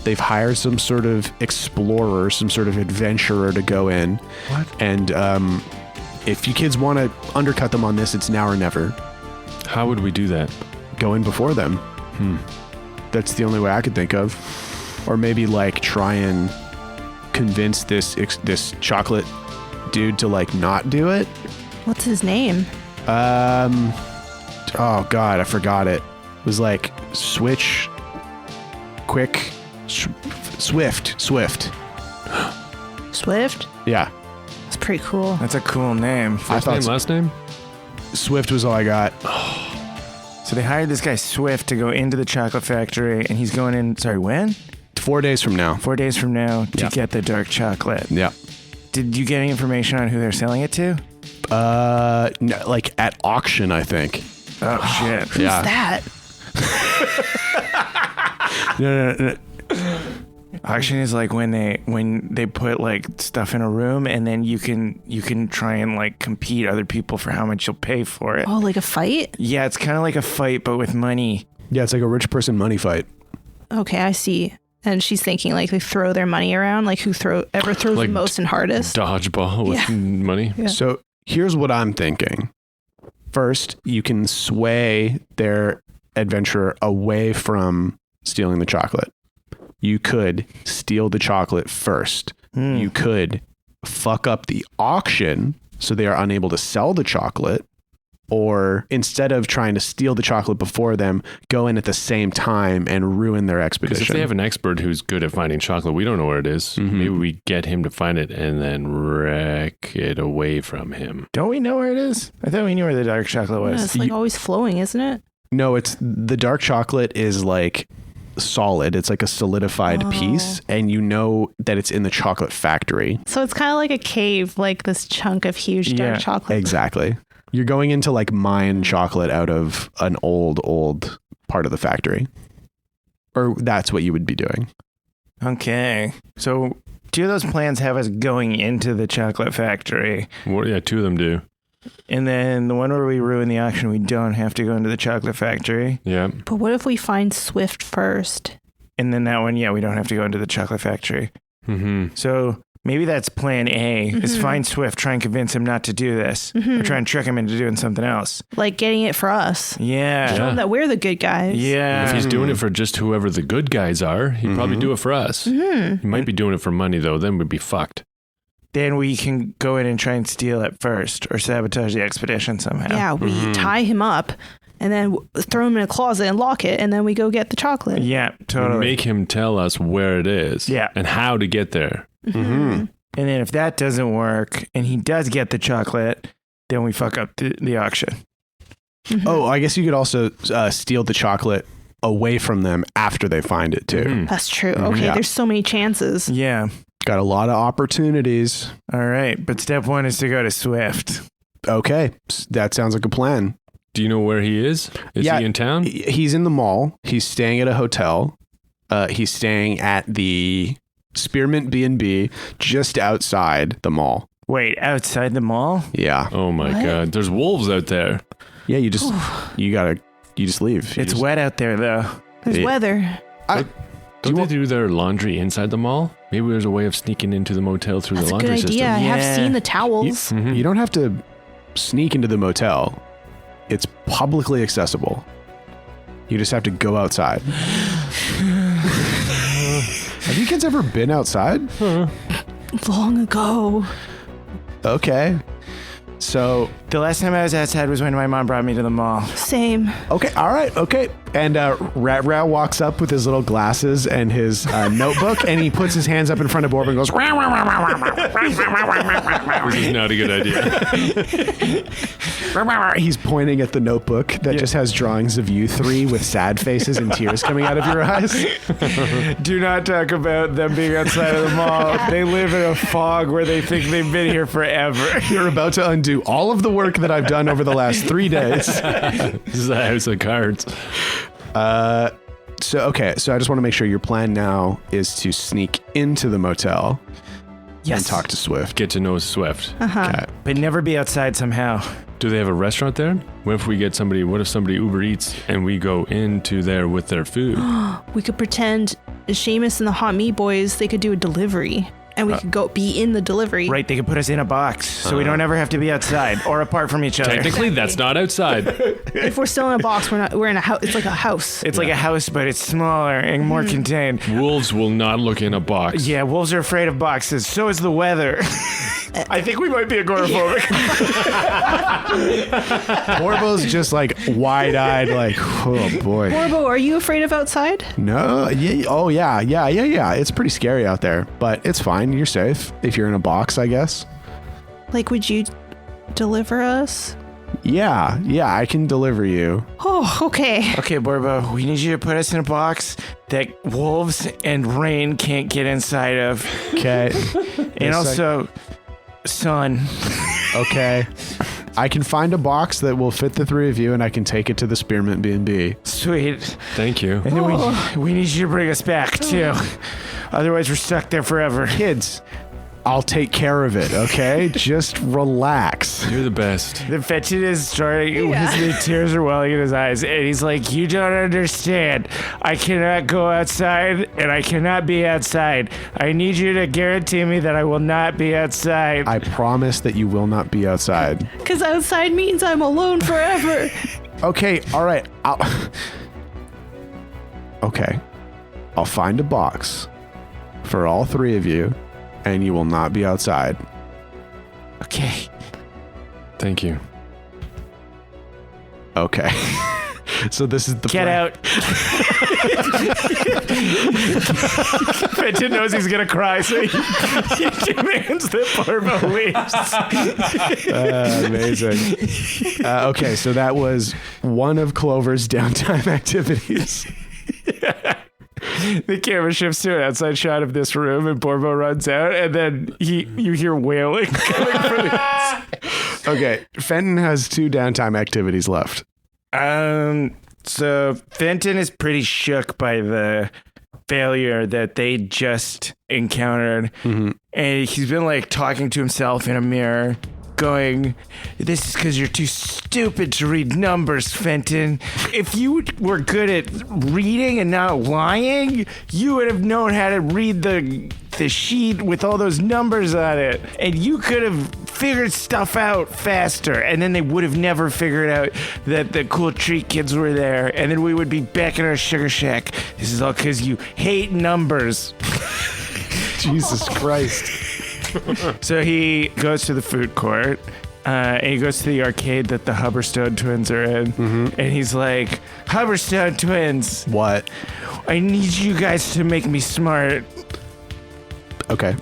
They've hired some sort of explorer, some sort of adventurer to go in. What? And if you kids want to undercut them on this, it's now or never. How would we do that? Go in before them. That's the only way I could think of. Or maybe try and convince this chocolate dude to not do it. What's his name? Oh God, I forgot it. It was switch, quick, swift. Swift? Yeah, That's pretty cool. That's a cool name. First name, last name? Swift was all I got. So they hired this guy Swift to go into the chocolate factory, and he's going in, when? 4 days from now. 4 days from now to Yeah. get the dark chocolate. Yeah. Did you get any information on who they're selling it to? No, at auction, I think. Oh, shit. Who's that? No. Auction is when they put stuff in a room, and then you can try and compete other people for how much you'll pay for it. Oh, like a fight? Yeah, it's kind of like a fight, but with money. Yeah, it's like a rich person money fight. Okay, I see. And she's thinking they throw their money around, who ever throws the most and hardest. Dodgeball with money. Yeah. So here's what I'm thinking. First, you can sway their adventurer away from stealing the chocolate. You could steal the chocolate first. You could fuck up the auction so they are unable to sell the chocolate. Or instead of trying to steal the chocolate before them, go in at the same time and ruin their expedition. Because if they have an expert who's good at finding chocolate, we don't know where it is. Mm-hmm. Maybe we get him to find it and then wreck it away from him. Don't we know where it is? I thought we knew where the dark chocolate was. Yeah, it's always flowing, isn't it? No, it's the dark chocolate is like solid. It's like a solidified piece, and you know that it's in the chocolate factory. So it's kind of like a cave, like this chunk of huge dark chocolate. Exactly. You're going into like mine chocolate out of an old part of the factory. Or that's what you would be doing. Okay. So 2 of those plans have us going into the chocolate factory. Well, yeah, 2 of them do. And then the one where we ruin the auction, we don't have to go into the chocolate factory. Yeah. But what if we find Swift first? And then that one, we don't have to go into the chocolate factory. Mm-hmm. So maybe that's plan A, is find Swift, try and convince him not to do this, or try and trick him into doing something else. Like getting it for us. Yeah. Show him that we're the good guys. Yeah. If he's doing it for just whoever the good guys are, he'd probably do it for us. He might be doing it for money, though. Then we'd be fucked. Then we can go in and try and steal it first or sabotage the expedition somehow. Yeah, we tie him up and then throw him in a closet and lock it, and then we go get the chocolate. Yeah, totally. Make him tell us where it is. Yeah. And how to get there. And then if that doesn't work and he does get the chocolate, then we fuck up the auction. Oh, I guess you could also steal the chocolate away from them after they find it too. That's true. Okay, Yeah. there's so many chances. Yeah. Got a lot of opportunities. All right. But step 1 is to go to Swift. Okay, that sounds like a plan. Do you know where he is? Is he in town? He's in the mall. He's staying at a hotel. He's staying at the Spearmint B&B just outside the mall. Wait, outside the mall? Yeah. Oh my God. There's wolves out there. Yeah, you just leave. It's wet out there, though. There's weather. Don't they do their laundry inside the mall? Maybe there's a way of sneaking into the motel through That's the a good laundry idea. system. I have Yeah. seen the towels. You don't have to sneak into the motel. It's publicly accessible. You just have to go outside. Have you kids ever been outside? Long ago. Okay. So, The last time I was outside was when my mom brought me to the mall. Same. okay, all right, okay. And Rat Rat walks up with his little glasses and his notebook, and he puts his hands up in front of Borb and goes, "Rah, rah, rah, rah, rah, rah, rah, This is not a good idea. rah, rah, rah." He's pointing at the notebook that just has drawings of you 3 with sad faces and tears coming out of your eyes. Do not talk about them being outside of the mall. They live in a fog where they think they've been here forever. You're about to undo all of the work that I've done over the last 3 days. This is a house of cards. So I just want to make sure your plan now is to sneak into the motel and talk to Swift. Get to know Swift. Okay. But never be outside somehow. Do they have a restaurant there? What if somebody Uber Eats and we go into there with their food? We could pretend Seamus and the Hot Meat Boys, they could do a delivery. And we could go be in the delivery. Right, they can put us in a box so we don't ever have to be outside or apart from each other. Technically, that's not outside. If we're still in a box, we're in a house. It's like a house. It's like a house, but it's smaller and more contained. Wolves will not look in a box. Yeah, wolves are afraid of boxes. So is the weather. I think we might be agoraphobic. Borbo's just like wide-eyed, like, oh boy. Borbo, are you afraid of outside? No, yeah, oh yeah. It's pretty scary out there, but it's fine. You're safe if you're in a box, I guess. Like, would you deliver us? Yeah, I can deliver you. Oh, okay. Okay, Borbo, we need you to put us in a box that wolves and rain can't get inside of. Okay. And also, sun. Okay. I can find a box that will fit the 3 of you, and I can take it to the Spearmint B&B. Sweet. Thank you. And then we need you to bring us back, too. Otherwise, we're stuck there forever. Kids, I'll take care of it, okay? Just relax. You're the best. The fetching is starting, the tears are welling in his eyes, and he's like, you don't understand. I cannot go outside, and I cannot be outside. I need you to guarantee me that I will not be outside. I promise that you will not be outside. Because outside means I'm alone forever. Okay, all right. Okay. I'll find a box for all 3 of you, and you will not be outside. Okay. Thank you. Okay. So this is the Get plan. out. Fenton knows he's going to cry, so he demands that Porvo leaves. Amazing. Okay, so that was one of Clover's downtime activities. The camera shifts to an outside shot of this room, and Porvo runs out, and then you hear wailing coming from this. Okay, Fenton has 2 downtime activities left. So Fenton is pretty shook by the failure that they just encountered. Mm-hmm. And he's been like talking to himself in a mirror, going, "This is because you're too stupid to read numbers, Fenton. If you were good at reading and not lying, you would have known how to read the sheet with all those numbers on it, and you could have figured stuff out faster, and then they would have never figured out that the cool treat kids were there, and then we would be back in our sugar shack. This is all because you hate numbers." Jesus Christ. So he goes to the food court, and he goes to the arcade that the Hubberstone twins are in, and he's like, "Hubberstone twins, What? I need you guys to make me smart." Okay.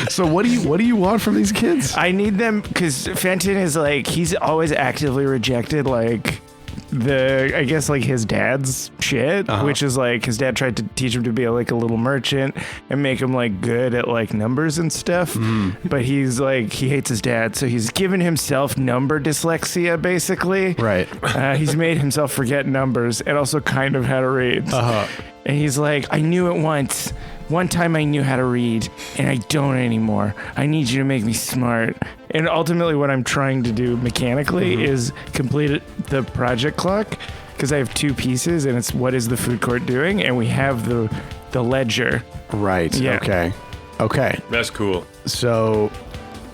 So what do you want from these kids? I need them because Fenton is like, he's always actively rejected like I guess like his dad's shit, which is like his dad tried to teach him to be like a little merchant and make him like good at like numbers and stuff. But he's like, he hates his dad, so he's given himself number dyslexia basically. Right. He's made himself forget numbers and also kind of how to read. And he's like, "I knew it once. One time I knew how to read, and I don't anymore. I need you to make me smart." And ultimately what I'm trying to do mechanically is complete the project clock, because I have 2 pieces, and it's what is the food court doing, and we have the ledger. Right. Yeah. Okay. That's cool. So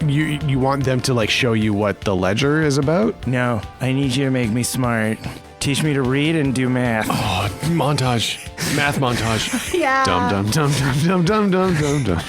you want them to like show you what the ledger is about? No, I need you to make me smart. Teach me to read and do math. Oh, montage. Math montage. Yeah. Dum dum dum dum dum dum dum dum.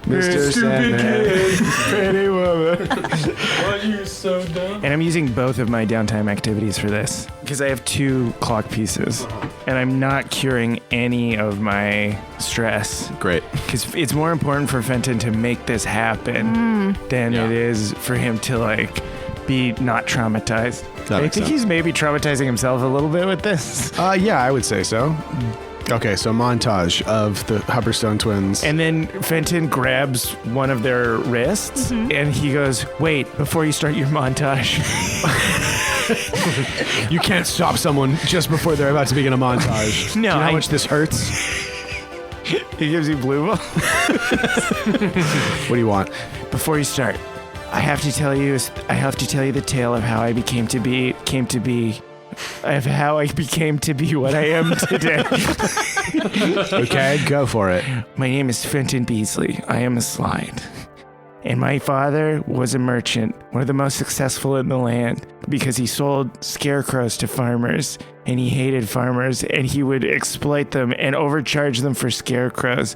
Mr. Sandman. Pretty woman. Why are you so dumb? And I'm using both of my downtime activities for this because I have 2 clock pieces, and I'm not curing any of my stress. Great. Because it's more important for Fenton to make this happen than it is for him to like be not traumatized. That I makes think sense. he's maybe traumatizing himself a little bit with this. Yeah, I would say so. Okay, so montage of the Hubberstone twins. And then Fenton grabs one of their wrists and he goes, "Wait, before you start your montage." You can't stop someone just before they're about to begin a montage. No, Do you know how I- much this hurts? He gives you blue ball. What do you want? Before you start, I have to tell you the tale of how I became to be what I am today. Okay, go for it. My name is Fenton Beasley. I am a slide. And my father was a merchant, one of the most successful in the land, because he sold scarecrows to farmers, and he hated farmers, and he would exploit them and overcharge them for scarecrows.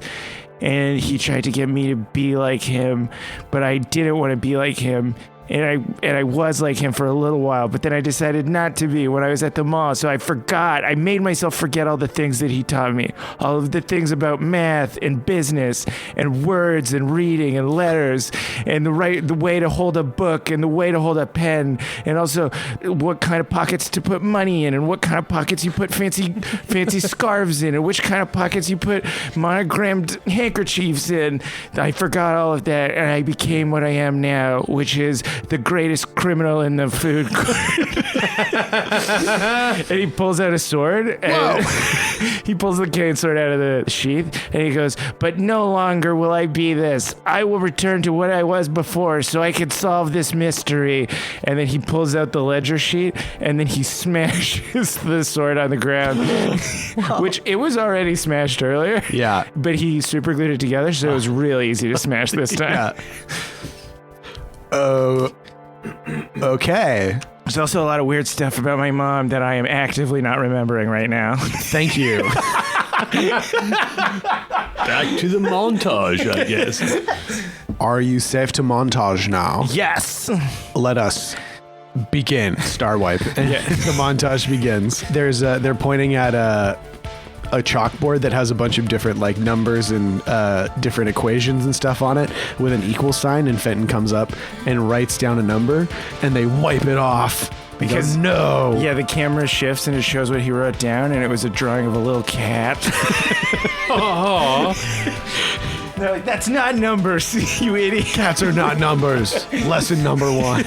And he tried to get me to be like him, but I didn't want to be like him. And I was like him for a little while, but then I decided not to be when I was at the mall. So I made myself forget all the things that he taught me, all of the things about math and business and words and reading and letters and the way to hold a book and the way to hold a pen, and also what kind of pockets to put money in and what kind of pockets you put fancy scarves in and which kind of pockets you put monogrammed handkerchiefs in. I forgot all of that, and I became what I am now, which is the greatest criminal in the food court. And he pulls out a sword. And he pulls the cane sword out of the sheath, and he goes, "But no longer will I be this. I will return to what I was before so I can solve this mystery." And then he pulls out the ledger sheet, and then he smashes the sword on the ground, which it was already smashed earlier. Yeah. But he super glued it together, so it was really easy to smash this time. Okay. There's also a lot of weird stuff about my mom that I am actively not remembering right now. Thank you. Back to the montage, I guess. Are you safe to montage now? Yes. Let us Begin. Star wipe. And the montage begins. They're pointing at a chalkboard that has a bunch of different like numbers and different equations and stuff on it with an equal sign, and Fenton comes up and writes down a number, and they wipe it off. Because no. Yeah, the camera shifts and it shows what he wrote down, and it was a drawing of a little cat. Oh. They're like, that's not numbers, you idiot. Cats are not numbers. Lesson number 1.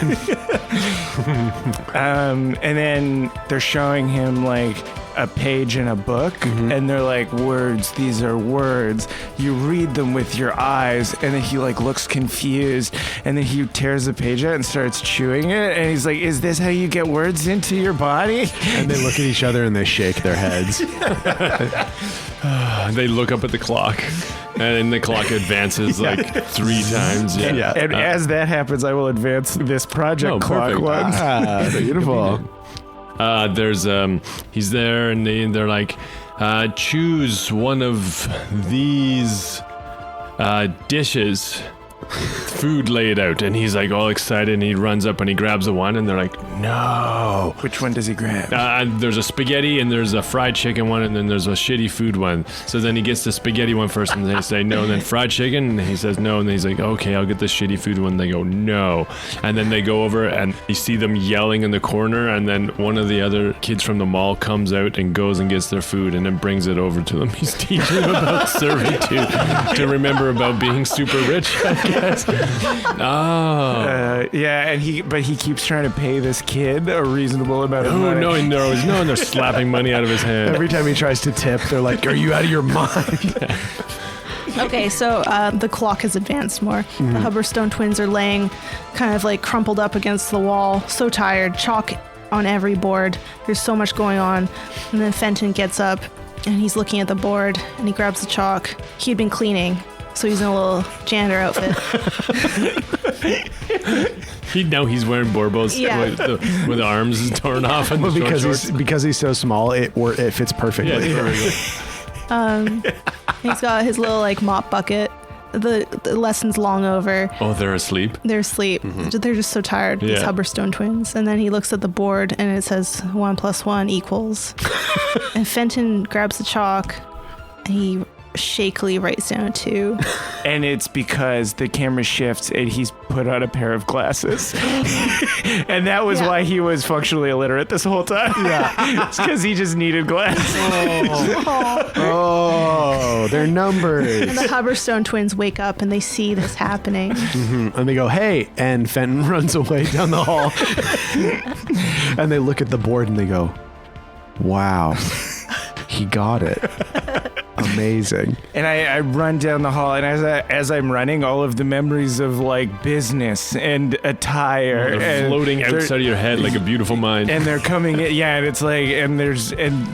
And then they're showing him like a page in a book, and they're like, words, these are words. You read them with your eyes. And then he like looks confused, and then he tears the page out and starts chewing it, and he's like, is this how you get words into your body? And they look at each other and they shake their heads. They look up at the clock, and then the clock advances like 3 times. Yeah. And as that happens, I will advance this project clock perfect. once. Beautiful. There's he's there, and they're like, choose one of these dishes, food laid out, and he's like all excited, and he runs up and he grabs the one, and they're like, no. Which one does he grab? There's a spaghetti, and there's a fried chicken one, and then there's a shitty food one. So then he gets the spaghetti one first, and they say no, and then fried chicken, and he says no, and then he's like, okay, I'll get the shitty food one. They go no, and then they go over, and you see them yelling in the corner, and then one of the other kids from the mall comes out and goes and gets their food, and then brings it over to them. He's teaching them about servitude to remember about being super rich, I guess. Yeah, and he keeps trying to pay this kid a reasonable amount of money. No, and they're slapping money out of his hand. Every time he tries to tip, they're like, are you out of your mind? Okay, so the clock has advanced more. The Hubberstone twins are laying kind of like crumpled up against the wall, so tired, chalk on every board. There's so much going on. And then Fenton gets up and he's looking at the board and he grabs the chalk. He had been cleaning, so he's in a little janitor outfit. Now he's wearing Borbos with the arms torn off and because he's so small, it fits perfectly. He's got his little like mop bucket. The lesson's long over. Oh, they're asleep? They're asleep. They're just so tired, these Hubberstone twins. And then he looks at the board and it says 1 + 1 equals. And Fenton grabs the chalk and he shakily writes down 2. And it's because the camera shifts and he's put on a pair of glasses. And that was why he was functionally illiterate this whole time. Yeah. It's because he just needed glasses. Oh, they're numbers. And the Hubberstone twins wake up and they see this happening. And they go, hey, and Fenton runs away down the hall. And they look at the board and they go, wow, he got it. Amazing. And I run down the hall, and as I'm running, all of the memories of like business and attire they're floating outside of your head like a beautiful mind. And they're coming in, and it's like, and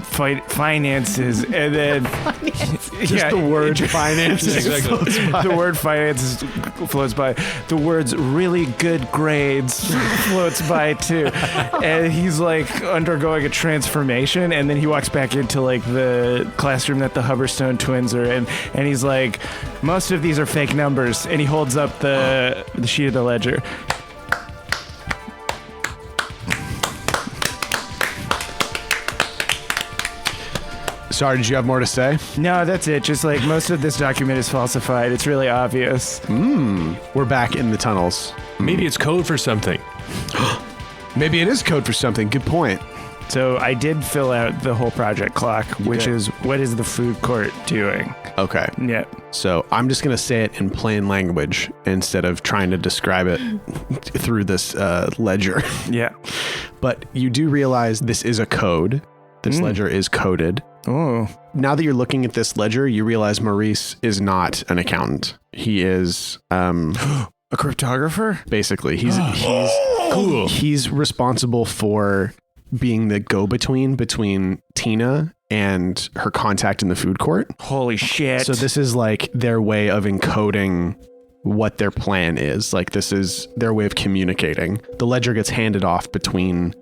finances, and then just the word finances. The word finances floats by. The words really good grades floats by too. And he's like undergoing a transformation, and then he walks back into like the classroom that the Hubberstone twins are in, and he's like, most of these are fake numbers, and he holds up the sheet of the ledger. Sorry, did you have more to say? No, that's it. Just like most of this document is falsified. It's really obvious. We're back in the tunnels. Maybe it's code for something. Maybe it is code for something. Good point. So I did fill out the whole project clock, which is what is the food court doing? Okay. Yeah. So I'm just going to say it in plain language instead of trying to describe it through this ledger. Yeah. But you do realize this is a code. This ledger is coded. Oh. Now that you're looking at this ledger, you realize Maurice is not an accountant. He is a cryptographer? Basically, he's cool. He's responsible for being the go-between between Tina and her contact in the food court. Holy shit. So this is like their way of encoding what their plan is. Like this is their way of communicating. The ledger gets handed off between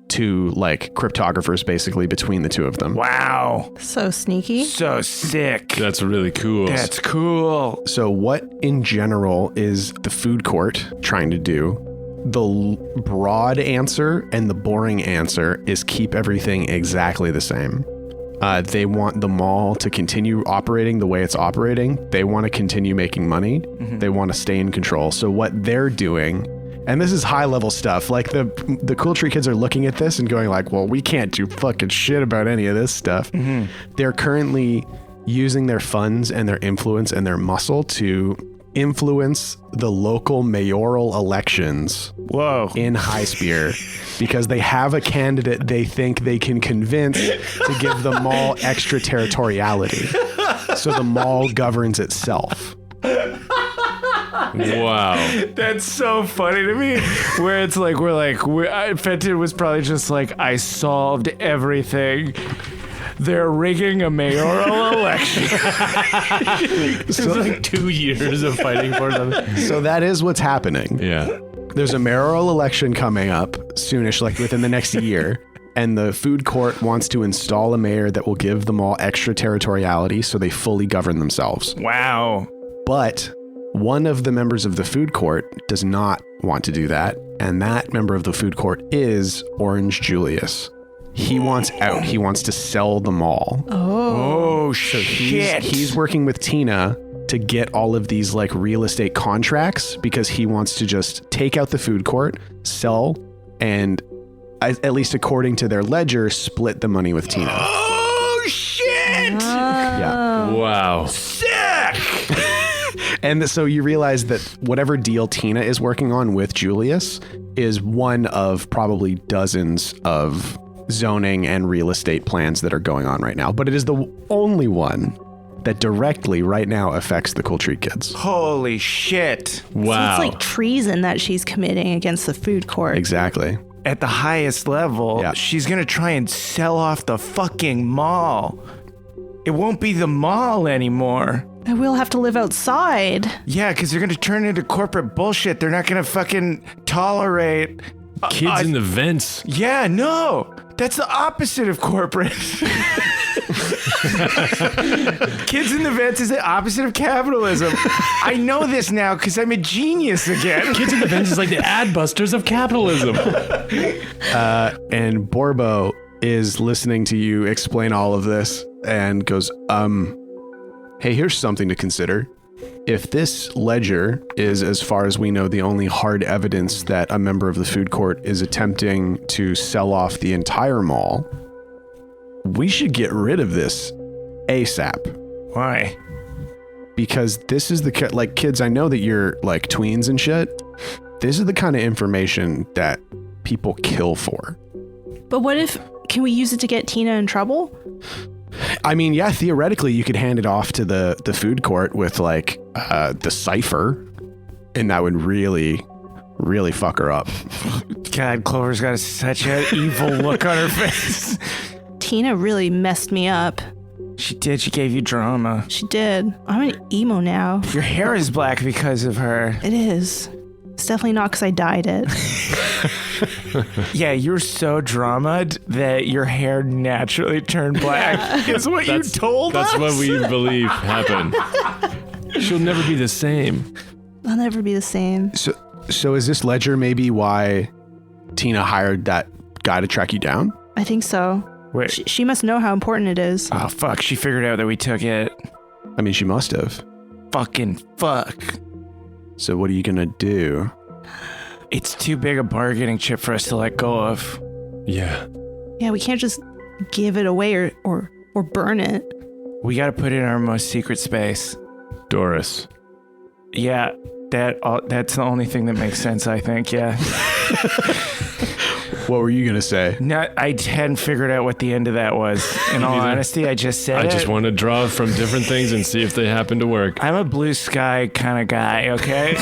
two like cryptographers, basically between the two of them. Wow. So sneaky. So sick. That's really cool. That's cool. So what in general is the food court trying to do? broad answer and the boring answer is keep everything exactly the same. They want the mall to continue operating the way it's operating. They want to continue making money. They want to stay in control. So what they're doing, and this is high level stuff, like the Cool Tree kids are looking at this and going like, well, we can't do fucking shit about any of this stuff. They're currently using their funds and their influence and their muscle to influence the local mayoral elections in High Spear because they have a candidate they think they can convince to give the mall extraterritoriality. So the mall governs itself. Wow. That's so funny to me. Where it's like, Fenton was probably just like, I solved everything. They're rigging a mayoral election. It's like 2 years of fighting for them. So that is what's happening. Yeah. There's a mayoral election coming up soonish, like within the next year. And the food court wants to install a mayor that will give them all extraterritoriality so they fully govern themselves. Wow. But one of the members of the food court does not want to do that. And that member of the food court is Orange Julius. He wants out. He wants to sell the mall. Oh, So shit. he's working with Tina to get all of these like real estate contracts because he wants to just take out the food court, sell, and at least according to their ledger, split the money with Tina. Oh, shit. Yeah. Wow. Sick. And so you realize that whatever deal Tina is working on with Julius is one of probably dozens of zoning and real estate plans that are going on right now. But it is the only one that directly right now affects the Cool Tree kids. Holy shit. Wow. So it's like treason that she's committing against the food court. Exactly. At the highest level, Yeah. she's going to try and sell off the fucking mall. It won't be the mall anymore. And we'll have to live outside. Yeah, because they're going to turn into corporate bullshit. They're not going to fucking tolerate... Kids in the vents. Yeah, no. That's the opposite of corporate. Kids in the vents is the opposite of capitalism. I know this now because I'm a genius again. Kids in the vents is like the ad busters of capitalism. And Borbo is listening to you explain all of this and goes, hey, here's something to consider. If this ledger is, as far as we know, the only hard evidence that a member of the food court is attempting to sell off the entire mall, we should get rid of this ASAP. Why? Because this is the, like, kids, I know that you're like tweens and shit. This is the kind of information that people kill for. But what if, can we use it to get Tina in trouble? I mean, yeah, theoretically, you could hand it off to the food court with like the cipher, and that would really, really fuck her up. God, Clover's got such an evil look on her face. Tina really messed me up. She did. She gave you drama. She did. I'm an emo now. Your hair is black because of her. It is. It's definitely not because I dyed it. Yeah, you're so dramaed that your hair naturally turned black. Is what you told us. That's what we believe happened. She'll never be the same. I'll never be the same. So is this ledger maybe why Tina hired that guy to track you down? I think so. Wait. She must know how important it is. Oh, fuck. She figured out that we took it. I mean, she must have. Fucking fuck. So what are you gonna do? It's too big a bargaining chip for us to let go of. Yeah. Yeah, we can't just give it away or burn it. We gotta put it in our most secret space. Doris. Yeah, that's the only thing that makes sense, I think, yeah. What were you gonna say? No, I hadn't figured out what the end of that was. In all honesty, I just said I it. just want to draw from different things and see if they happen to work. I'm a blue sky kind of guy, okay?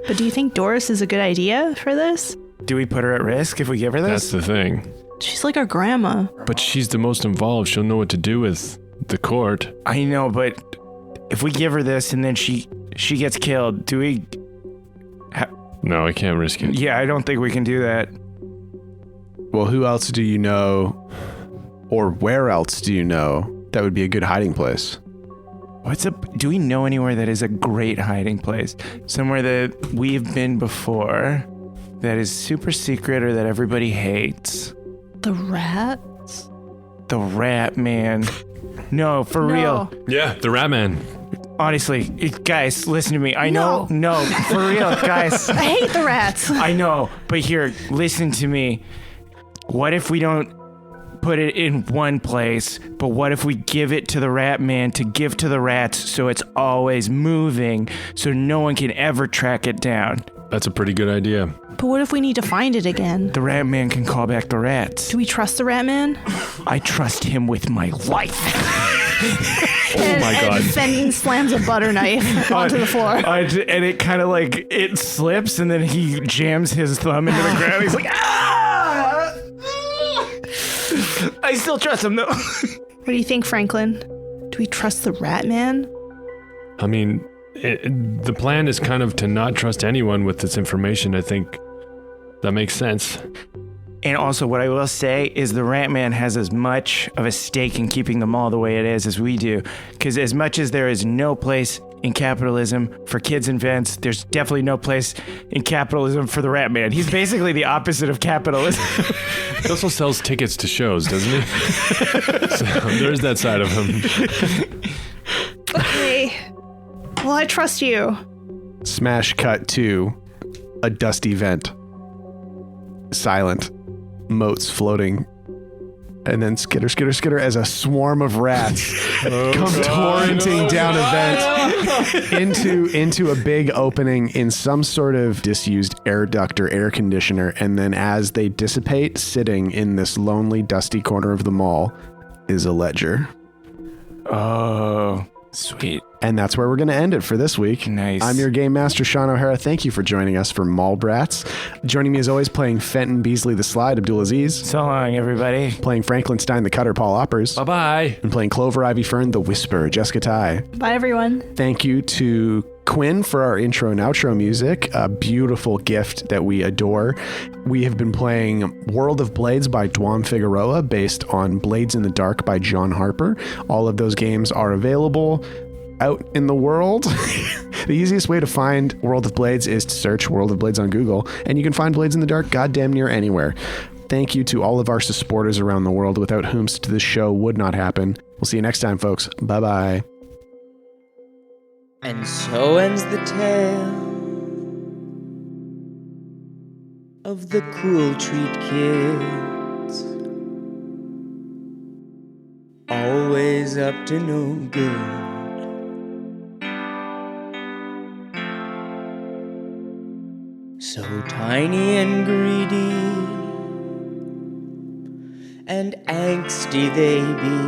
But do you think Doris is a good idea for this? Do we put her at risk if we give her That's this? the thing. She's like our grandma. But she's the most involved. She'll know what to do with the court. I know, but if we give her this and then she gets killed, do we... No, I can't risk it. Yeah, I don't think we can do that. Well, who else do you know, or where else do you know that would be a good hiding place? Do we know anywhere that is a great hiding place? Somewhere that we've been before that is super secret or that everybody hates? The rats? The Rat Man. No, for real. Yeah, the Rat Man. Honestly, guys, listen to me. I know. No, for real, guys. I hate the rats. I know, but here, listen to me. What if we don't put it in one place, but what if we give it to the Rat Man to give to the rats so it's always moving so no one can ever track it down? That's a pretty good idea. But what if we need to find it again? The Rat Man can call back the rats. Do we trust the rat man? I trust him with my life. Oh my God. And Fenton slams a butter knife onto the floor. And it kind of like, it slips and then he jams his thumb into the ground. He's like, ah! I still trust him though. What do you think, Franklin? Do we trust the rat man? I mean, the plan is kind of to not trust anyone with this information. I think that makes sense. And also, what I will say is the Rat Man has as much of a stake in keeping the mall the way it is as we do. Because as much as there is no place in capitalism for kids and vents, there's definitely no place in capitalism for the Rat Man. He's basically the opposite of capitalism. He also sells tickets to shows, doesn't he? So there's that side of him. Okay. Well, I trust you. Smash cut to a dusty vent. Silent. Moats floating. And then skitter, skitter, skitter as a swarm of rats come torrenting down a vent into a big opening in some sort of disused air duct or air conditioner. And then as they dissipate, sitting in this lonely, dusty corner of the mall is a ledger. Oh, sweet. And that's where we're going to end it for this week. Nice. I'm your game master, Shawn O'Hara. Thank you for joining us for Mall Brats. Joining me as always, playing Fenton Beasley the Slide, Abdul Aziz. So long, everybody. Playing Franklin Stein the Cutter, Paul Oppers. Bye-bye. And playing Clover Ivy Fern the Whisper, Jessica Ty. Bye, everyone. Thank you to Quinn for our intro and outro music, a beautiful gift that we adore. We have been playing World of Blades by Dwam Figueroa, based on Blades in the Dark by John Harper. All of those games are available out in the world. The easiest way to find World of Blades is to search World of Blades on Google, and you can find Blades in the Dark goddamn near anywhere. Thank you to all of our supporters around the world, without whom this show would not happen. We'll see you next time, folks. Bye-bye. And so ends the tale of the Cool Treat Kids. Always up to no good. So tiny and greedy and angsty they be,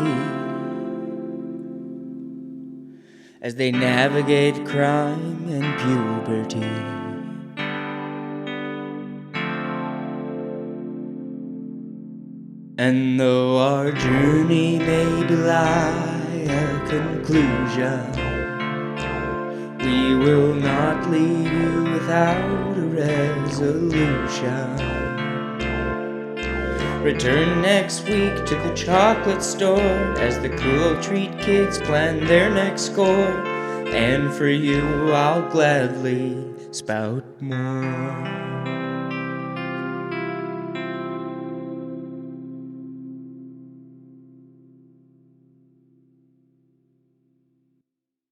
as they navigate crime and puberty. And though our journey may belie a conclusion, we will not leave you without a resolution. Return next week to the chocolate store as the Cool Treat Kids plan their next score. And for you, I'll gladly spout more.